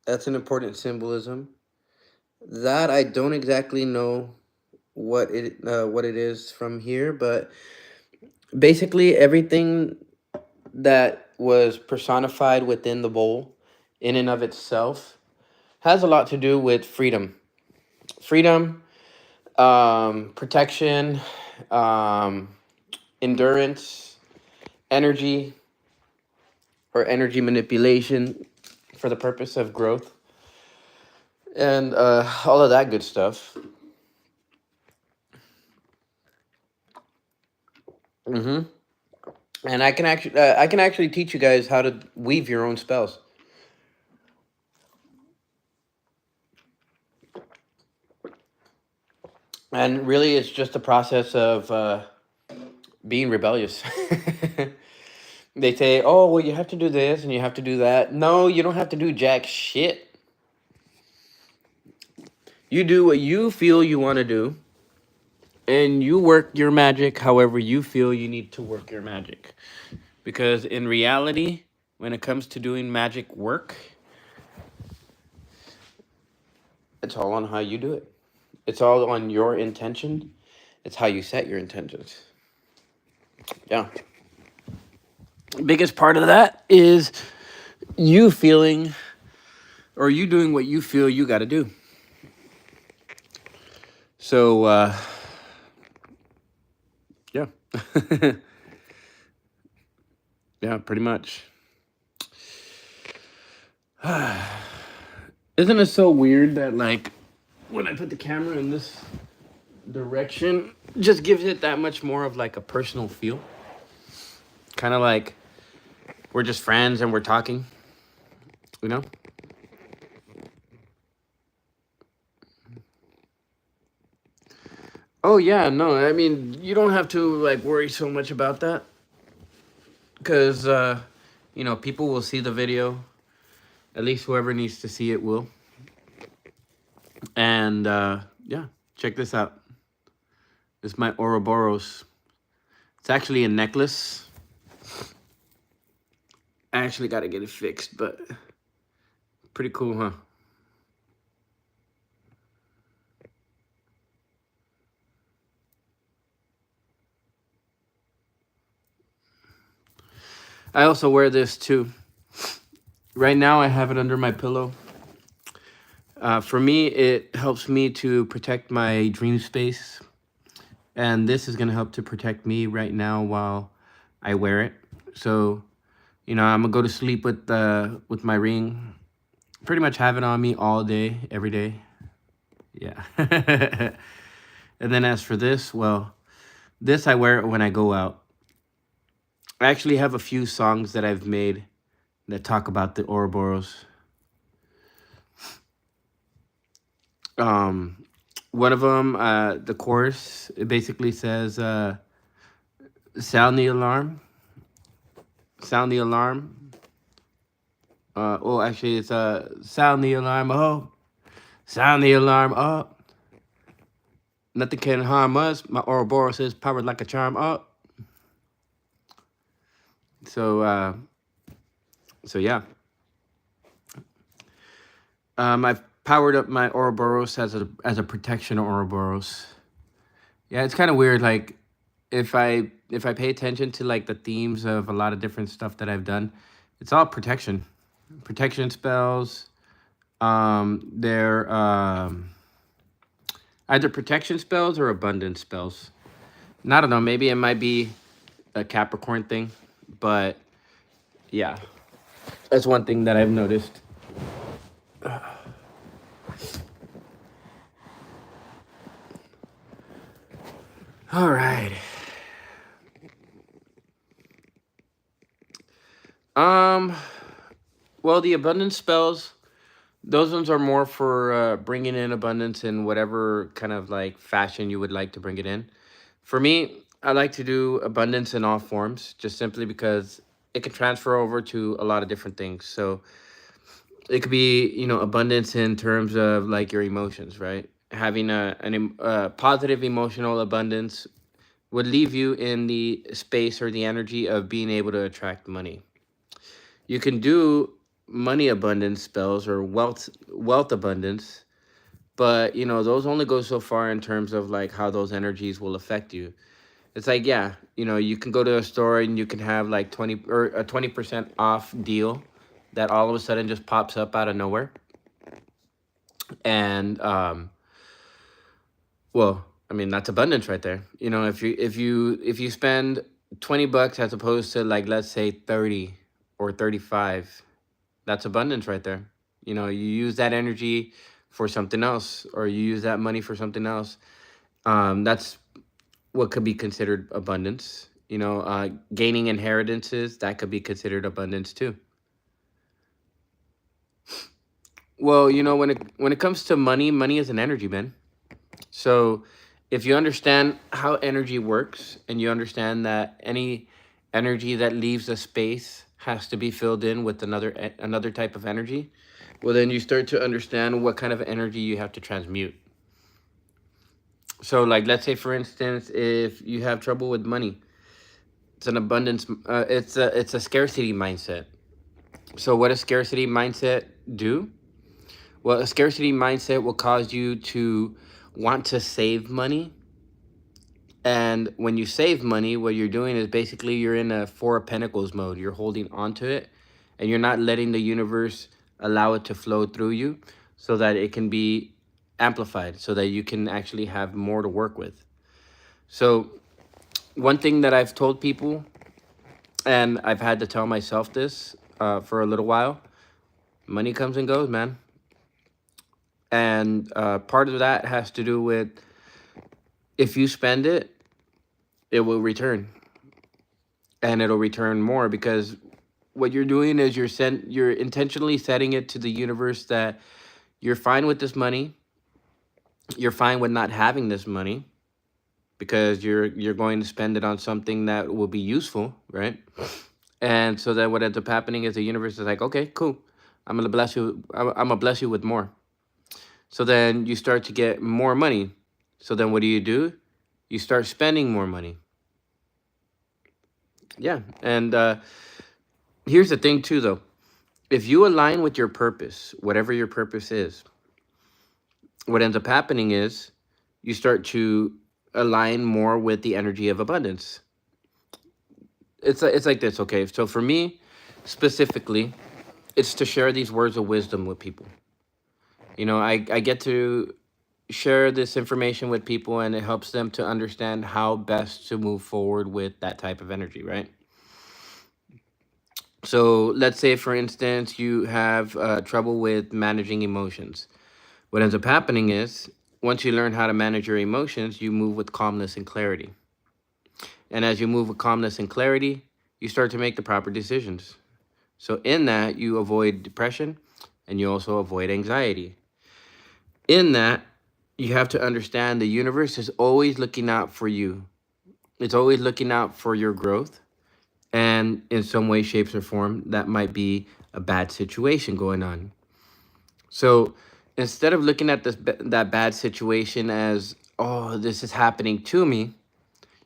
That's an important symbolism. That I don't exactly know what it is from here, but basically everything that was personified within the bowl, in and of itself, has a lot to do with freedom. Freedom, protection, um, endurance, energy, or energy manipulation for the purpose of growth, and all of that good stuff. Mm-hmm. And I can actually teach you guys how to weave your own spells. And really, it's just a process of being rebellious. They say, "Oh, well, you have to do this and you have to do that." No, you don't have to do jack shit. You do what you feel you want to do, and you work your magic however you feel you need to work your magic. Because in reality, when it comes to doing magic work, it's all on how you do it. It's all on your intention. It's how you set your intentions. Yeah. Biggest part of that is you feeling or you doing what you feel you got to do. So, yeah. Yeah, pretty much. Isn't it so weird that, like, when I put the camera in this direction, just gives it that much more of, like, a personal feel? Kind of like we're just friends and we're talking, you know? Oh, yeah, no, I mean, you don't have to, like, worry so much about that. Because, people will see the video. At least whoever needs to see it will. And, yeah, check this out. This is my Ouroboros. It's actually a necklace. I actually got to get it fixed, but pretty cool, huh? I also wear this too. Right now, I have it under my pillow. For me, it helps me to protect my dream space. And this is going to help to protect me right now while I wear it. So, I'm going to go to sleep with my ring. Pretty much have it on me all day, every day. Yeah. And then as for this, well, this I wear it when I go out. I actually have a few songs that I've made that talk about the Ouroboros. Um, One of them, the chorus, it basically says, "Sound the alarm, sound the alarm." Actually, it's "Sound the alarm, oh, sound the alarm, oh. Nothing can harm us. My Ouroboros is powered like a charm, oh." So, yeah. I've powered up my Ouroboros as a protection Ouroboros. Yeah, it's kind of weird. Like, if I pay attention to like the themes of a lot of different stuff that I've done, it's all protection spells. They're either protection spells or abundance spells. And I don't know. Maybe it might be a Capricorn thing, but yeah, that's one thing that I've noticed. All right. Um. Well, the abundance spells, those ones are more for bringing in abundance in whatever kind of like fashion you would like to bring it in. For me, I like to do abundance in all forms, just simply because it can transfer over to a lot of different things. So it could be, abundance in terms of like your emotions, right? Having a positive emotional abundance would leave you in the space or the energy of being able to attract money. You can do money abundance spells or wealth abundance, but those only go so far in terms of like how those energies will affect you. It's like, yeah, you can go to a store and you can have like 20 or a 20% off deal that all of a sudden just pops up out of nowhere. And well, I mean, that's abundance right there. If you spend 20 bucks as opposed to like, let's say 30 or 35, that's abundance right there. You use that energy for something else, or you use that money for something else. That's what could be considered abundance. Gaining inheritances, that could be considered abundance too. Well, when it comes to money, money is an energy, man. So if you understand how energy works, and you understand that any energy that leaves a space has to be filled in with another type of energy, well, then you start to understand what kind of energy you have to transmute. So like, let's say for instance, if you have trouble with money, it's an abundance, it's a scarcity mindset. So what does scarcity mindset do? Well, a scarcity mindset will cause you to want to save money. And when you save money, what you're doing is basically you're in a Four of Pentacles mode. You're holding onto it, and you're not letting the universe allow it to flow through you so that it can be amplified, so that you can actually have more to work with. So one thing that I've told people, and I've had to tell myself this for a little while: money comes and goes, man. And part of that has to do with, if you spend it, it will return, and it'll return more, because what you're doing is you're intentionally setting it to the universe that you're fine with this money, you're fine with not having this money, because you're going to spend it on something that will be useful, right? And so that what ends up happening is the universe is like, okay, cool, I'm gonna bless you. I'm gonna bless you with more. So then you start to get more money. So then what do? You start spending more money. Yeah, and here's the thing too, though. If you align with your purpose, whatever your purpose is, what ends up happening is you start to align more with the energy of abundance. it's like this. Okay, so for me specifically, it's to share these words of wisdom with people. I get to share this information with people, and it helps them to understand how best to move forward with that type of energy, right? So let's say, for instance, you have trouble with managing emotions. What ends up happening is, once you learn how to manage your emotions, you move with calmness and clarity. And as you move with calmness and clarity, you start to make the proper decisions. So in that, you avoid depression, and you also avoid anxiety. In that, you have to understand the universe is always looking out for you. It's always looking out for your growth. And in some way, shapes, or form, that might be a bad situation going on. So instead of looking at that bad situation as, oh, this is happening to me,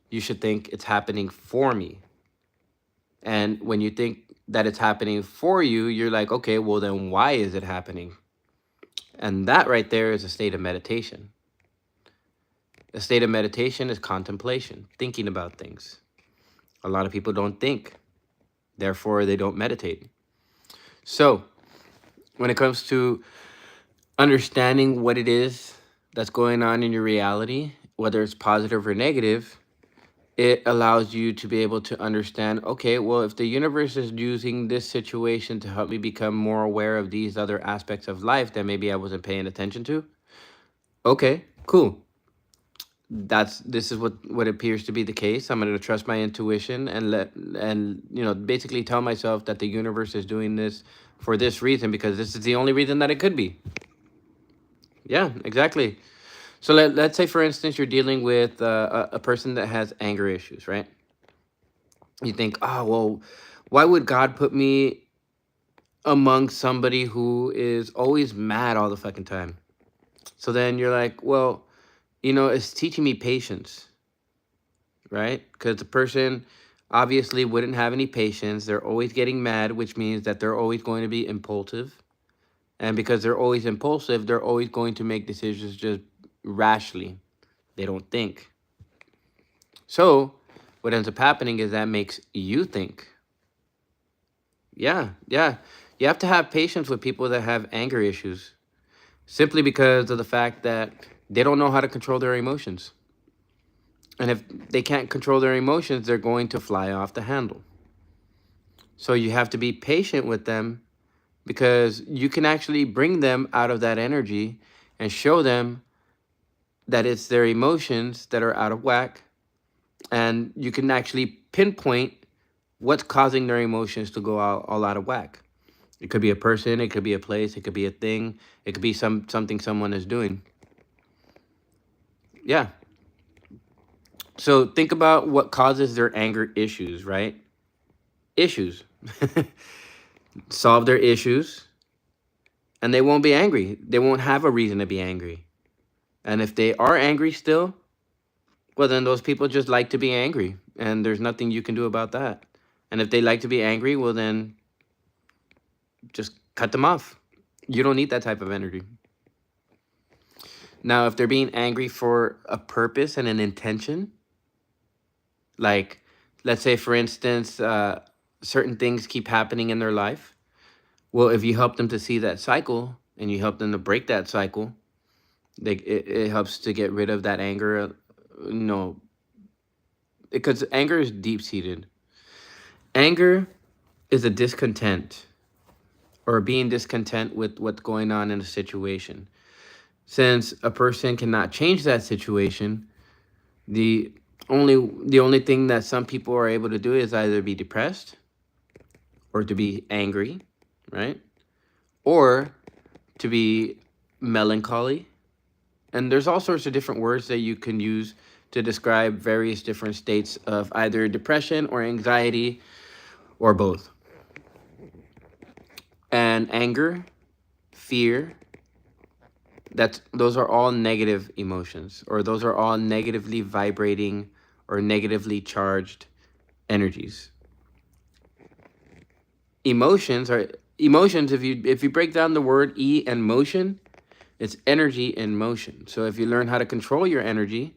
you should think it's happening for me. And when you think that it's happening for you, you're like, okay, well, then why is it happening? And that right there is a state of meditation. A state of meditation is contemplation, thinking about things. A lot of people don't think, therefore, they don't meditate. So, when it comes to understanding what it is that's going on in your reality, whether it's positive or negative, it allows you to be able to understand, okay, well, if the universe is using this situation to help me become more aware of these other aspects of life that maybe I wasn't paying attention to, okay, cool. This is what appears to be the case. I'm going to trust my intuition and basically tell myself that the universe is doing this for this reason, because this is the only reason that it could be. Yeah, exactly. So let's say, for instance, you're dealing with a person that has anger issues, right? You think, oh, well, why would God put me among somebody who is always mad all the fucking time? So then you're like, well, it's teaching me patience, right? Because the person obviously wouldn't have any patience. They're always getting mad, which means that they're always going to be impulsive. And because they're always impulsive, they're always going to make decisions just rashly. They don't think. So what ends up happening is that makes you think. Yeah, yeah. You have to have patience with people that have anger issues, simply because of the fact that they don't know how to control their emotions. And if they can't control their emotions, they're going to fly off the handle. So you have to be patient with them, because you can actually bring them out of that energy and show them that it's their emotions that are out of whack. And you can actually pinpoint what's causing their emotions to go all out of whack. It could be a person, it could be a place, it could be a thing, it could be something someone is doing. Yeah. So think about what causes their anger issues, right? Issues. Solve their issues, and they won't be angry. They won't have a reason to be angry. And if they are angry still, well, then those people just like to be angry, and there's nothing you can do about that. And if they like to be angry, well, then just cut them off. You don't need that type of energy. Now, if they're being angry for a purpose and an intention, like, let's say, for instance, certain things keep happening in their life. Well, if you help them to see that cycle and you help them to break that cycle, it helps to get rid of that anger, because anger is deep-seated. Anger is a discontent, or being discontent with what's going on in a situation. Since a person cannot change that situation, the only thing that some people are able to do is either be depressed or to be angry, right? Or to be melancholy. And there's all sorts of different words that you can use to describe various different states of either depression or anxiety or both. And anger, fear, those are all negative emotions, or those are all negatively vibrating or negatively charged energies. Emotions, if you break down the word E and motion, it's energy in motion. So if you learn how to control your energy,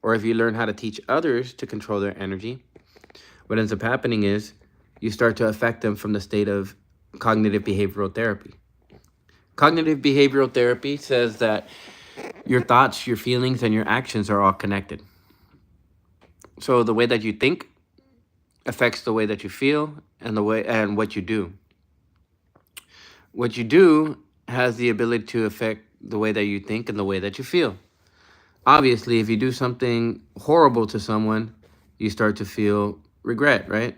or if you learn how to teach others to control their energy, what ends up happening is you start to affect them from the state of cognitive behavioral therapy. Cognitive behavioral therapy says that your thoughts, your feelings, and your actions are all connected. So the way that you think affects the way that you feel and the way and what you do. What you do has the ability to affect the way that you think and the way that you feel. Obviously, if you do something horrible to someone, you start to feel regret, right?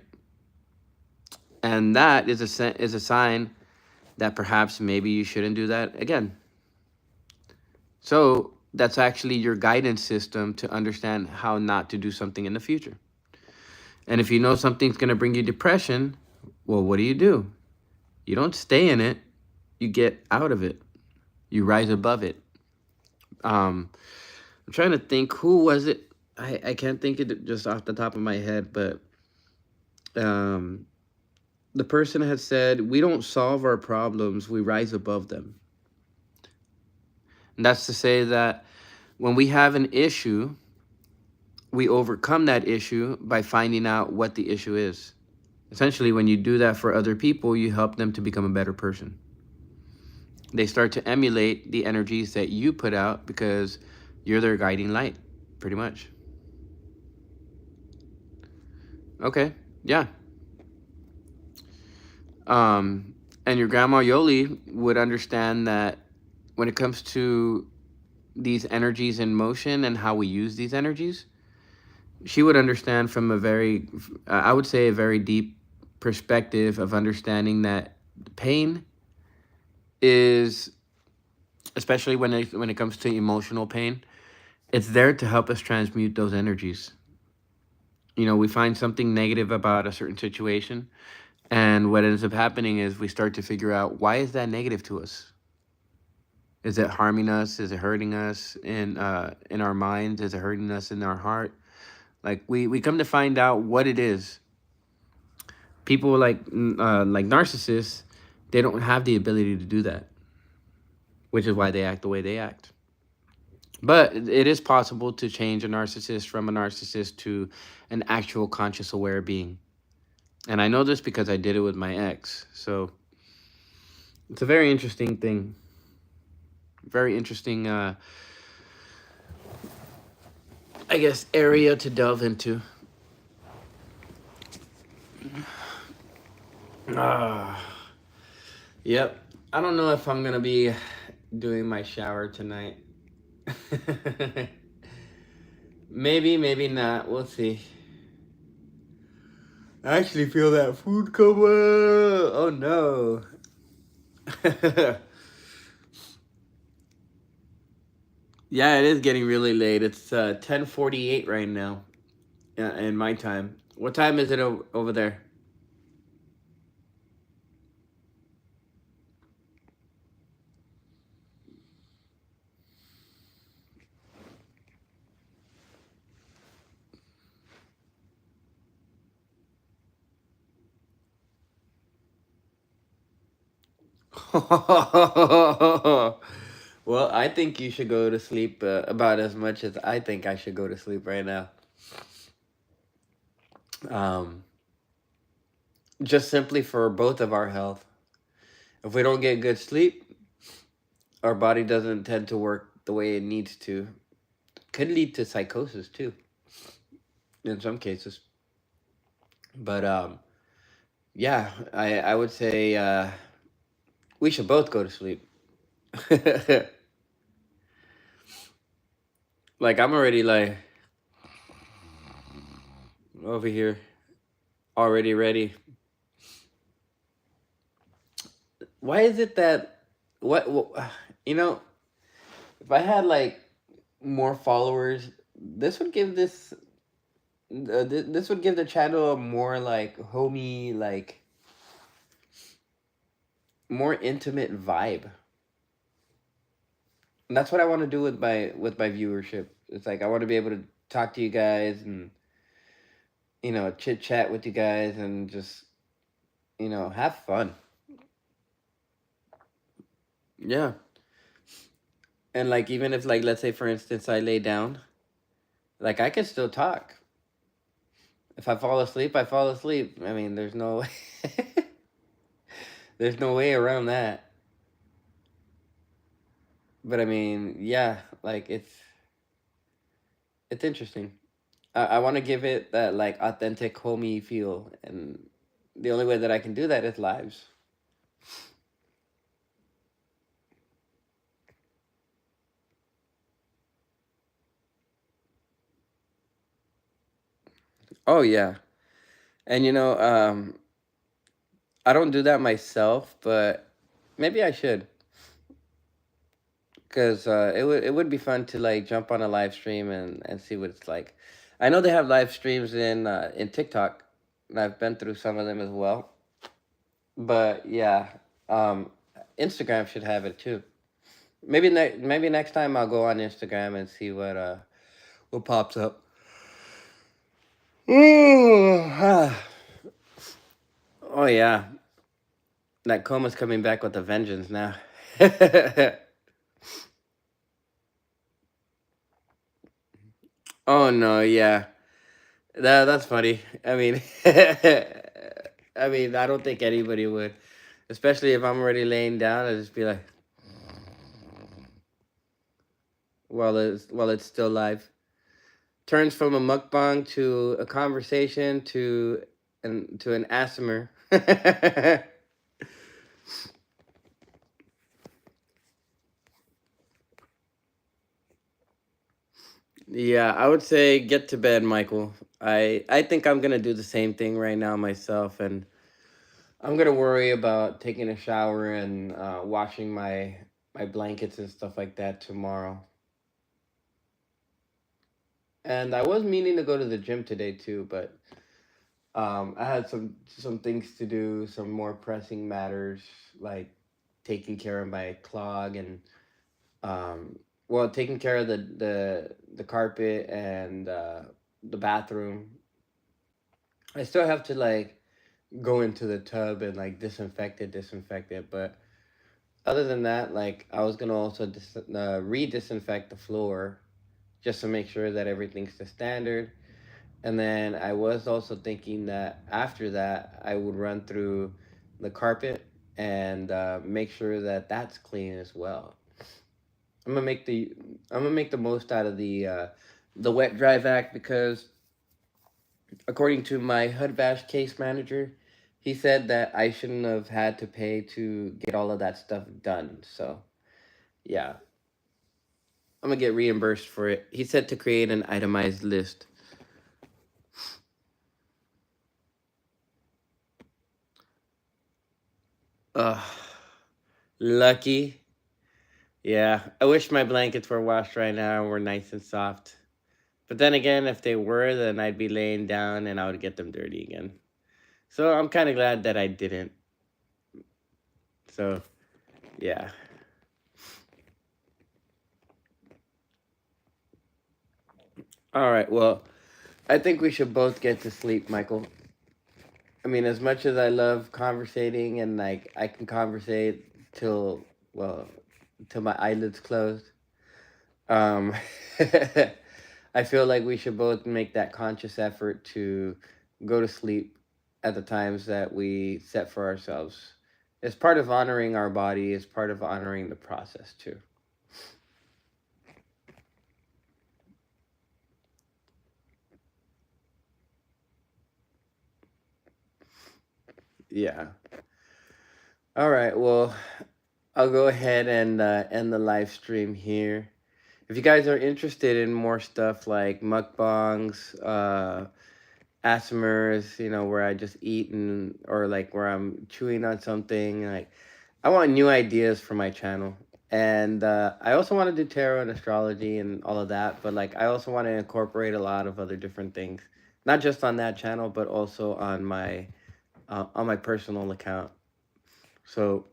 And that is a sign that perhaps maybe you shouldn't do that again. So that's actually your guidance system to understand how not to do something in the future. And if you know something's going to bring you depression, well, what do? You don't stay in it. You get out of it. You rise above it. I'm trying to think, who was it? I can't think it just off the top of my head, but um, the person had said, we don't solve our problems, we rise above them. And that's to say that when we have an issue, we overcome that issue by finding out what the issue is. Essentially, when you do that for other people, you help them to become a better person. They start to emulate the energies that you put out because you're their guiding light, pretty much. Okay, yeah. And your grandma Yoli would understand that when it comes to these energies in motion and how we use these energies, she would understand from a very, I would say, a very deep perspective of understanding that pain is, especially when it comes to emotional pain, it's there to help us transmute those energies. You know, we find something negative about a certain situation, and what ends up happening is we start to figure out, why is that negative to us? Is it harming us? Is it hurting us in our minds? Is it hurting us in our heart? Like we come to find out what it is. People like narcissists, they don't have the ability to do that, which is why they act the way they act. But it is possible to change a narcissist from a narcissist to an actual conscious aware being. And I know this because I did it with my ex. So it's a very interesting thing. Very interesting, I guess, area to delve into. Yep. I don't know if I'm going to be doing my shower tonight. Maybe, maybe not. We'll see. I actually feel that food coma. Oh no. Yeah, it is getting really late. It's 10:48 right now in my time. What time is it over there? Well, I think you should go to sleep about as much as I think I should go to sleep right now. Um, just simply for both of our health. If we don't get good sleep, our body doesn't tend to work the way it needs to. Could lead to psychosis too, in some cases. But yeah, I would say we should both go to sleep. Like I'm already like over here, already ready. Why is it that what you know? If I had like more followers, this would give this would give the channel a more like homey, like more intimate vibe. And that's what I want to do with my viewership. It's like I want to be able to talk to you guys and chit chat with you guys and just have fun. Yeah. And like even if like let's say for instance I lay down, like I can still talk. If I fall asleep, I fall asleep. I mean, there's no way around that. But I mean, yeah, like it's interesting. I want to give it that like authentic homey feel, and the only way that I can do that is lives. Oh yeah, and I don't do that myself, but maybe I should, because it would be fun to like jump on a live stream and see what it's like. I know they have live streams in TikTok, and I've been through some of them as well. But yeah, um, Instagram should have it too. Maybe next time I'll go on Instagram and see what pops up. Oh yeah, that coma's coming back with a vengeance now. Oh no, yeah, that's funny. I mean, I don't think anybody would, especially if I'm already laying down. I'd just be like, while it's still live. Turns from a mukbang to a conversation to an ASMR. Yeah, I would say get to bed, Michael. I think I'm gonna do the same thing right now myself, and I'm gonna worry about taking a shower and washing my blankets and stuff like that tomorrow. And I was meaning to go to the gym today too, but I had some things to do, some more pressing matters like taking care of my clog and um, well, taking care of the carpet and the bathroom. I still have to like go into the tub and like disinfect it. But other than that, like I was gonna also re-disinfect the floor just to make sure that everything's the standard. And then I was also thinking that after that, I would run through the carpet and make sure that that's clean as well. I'm gonna make the I'm gonna make the most out of the wet dry vac because according to my HUD case manager, he said that I shouldn't have had to pay to get all of that stuff done. So yeah, I'm gonna get reimbursed for it. He said to create an itemized list. Ugh, lucky. Yeah, I wish my blankets were washed right now and were nice and soft. But then again, if they were, then I'd be laying down and I would get them dirty again. So I'm kind of glad that I didn't. So yeah. All right. Well, I think we should both get to sleep, Michael. I mean, as much as I love conversating and like I can conversate till well, till my eyelids close. Um, I feel like we should both make that conscious effort to go to sleep at the times that we set for ourselves. It's part of honoring our body. It's part of honoring the process too. Yeah. All right. Well, I'll go ahead and end the live stream here. If you guys are interested in more stuff like mukbangs, ASMRs, where I just eat and or like where I'm chewing on something, like I want new ideas for my channel. And I also want to do tarot and astrology and all of that, but like I also want to incorporate a lot of other different things, not just on that channel, but also on my personal account. So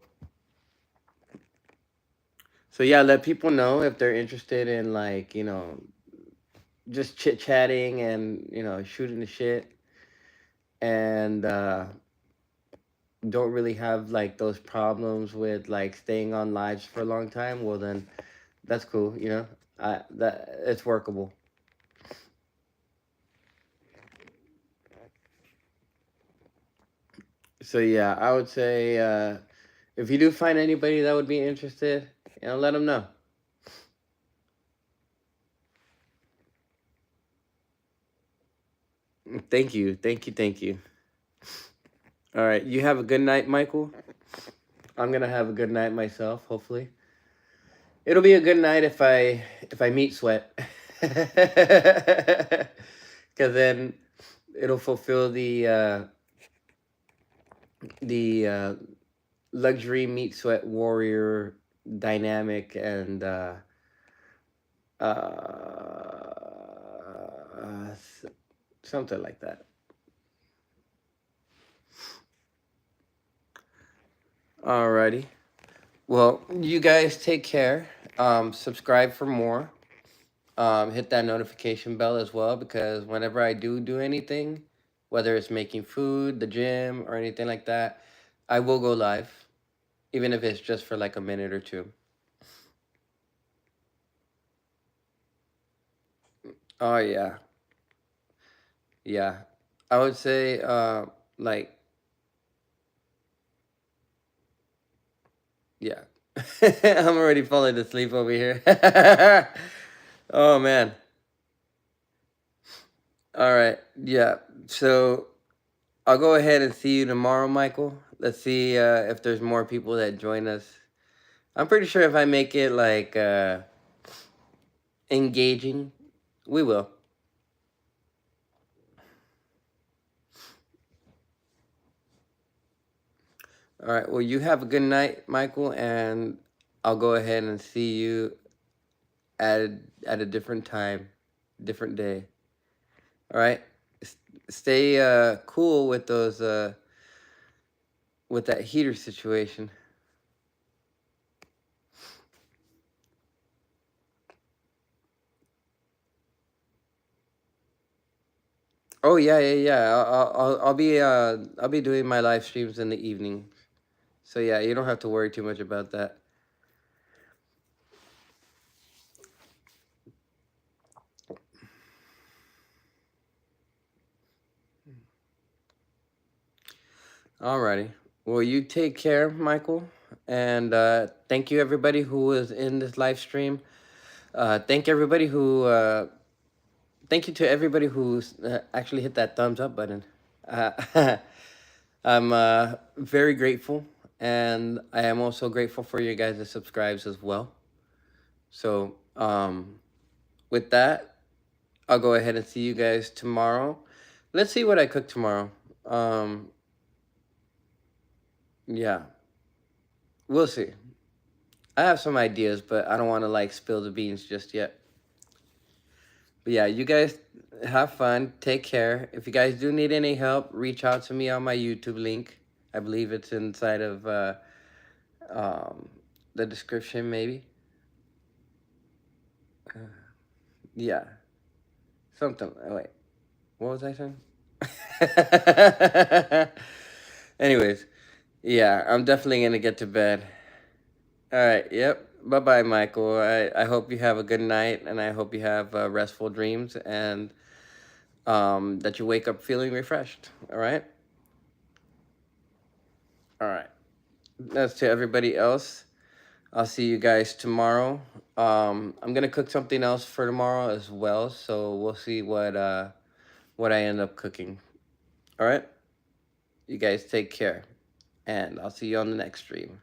so yeah, let people know if they're interested in like just chit chatting and shooting the shit and don't really have like those problems with like staying on lives for a long time. Well then that's cool. That it's workable. So yeah, I would say if you do find anybody that would be interested, let them know. Thank you, thank you, thank you. All right, you have a good night, Michael. I'm gonna have a good night myself. Hopefully, it'll be a good night if I meet Sweat, because then it'll fulfill the luxury meet Sweat warrior dynamic and something like that. Alrighty. Well, you guys take care. Subscribe for more. Hit that notification bell as well because whenever I do anything, whether it's making food, the gym, or anything like that, I will go live, even if it's just for like a minute or two. Oh yeah, yeah. I would say like yeah. I'm already falling asleep over here. Oh man. All right. Yeah. So I'll go ahead and see you tomorrow, Michael. Let's see if there's more people that join us. I'm pretty sure if I make it like engaging, we will. All right. Well, you have a good night, Michael, and I'll go ahead and see you at at a different time, different day. All right. Stay cool with those with that heater situation. Oh yeah, yeah, yeah. I'll be doing my live streams in the evening. So yeah, you don't have to worry too much about that. Alrighty. Well, you take care, Michael, and thank you everybody who was in this live stream. Thank everybody who. Thank you to everybody who actually hit that thumbs up button. Uh, I'm very grateful, and I am also grateful for you guys that subscribes as well. So, with that, I'll go ahead and see you guys tomorrow. Let's see what I cook tomorrow. Um, yeah, we'll see. I have some ideas, but I don't want to like spill the beans just yet. But yeah, you guys have fun. Take care. If you guys do need any help, reach out to me on my YouTube link. I believe it's inside of um, the description, maybe. Yeah, something. Oh, wait, what was I saying? Anyways, yeah, I'm definitely gonna get to bed. All right. Yep. Bye bye, Michael. I hope you have a good night and I hope you have restful dreams and that you wake up feeling refreshed. All right. All right. That's to everybody else. I'll see you guys tomorrow. I'm gonna cook something else for tomorrow as well, so we'll see what I end up cooking. All right. You guys take care, and I'll see you on the next stream.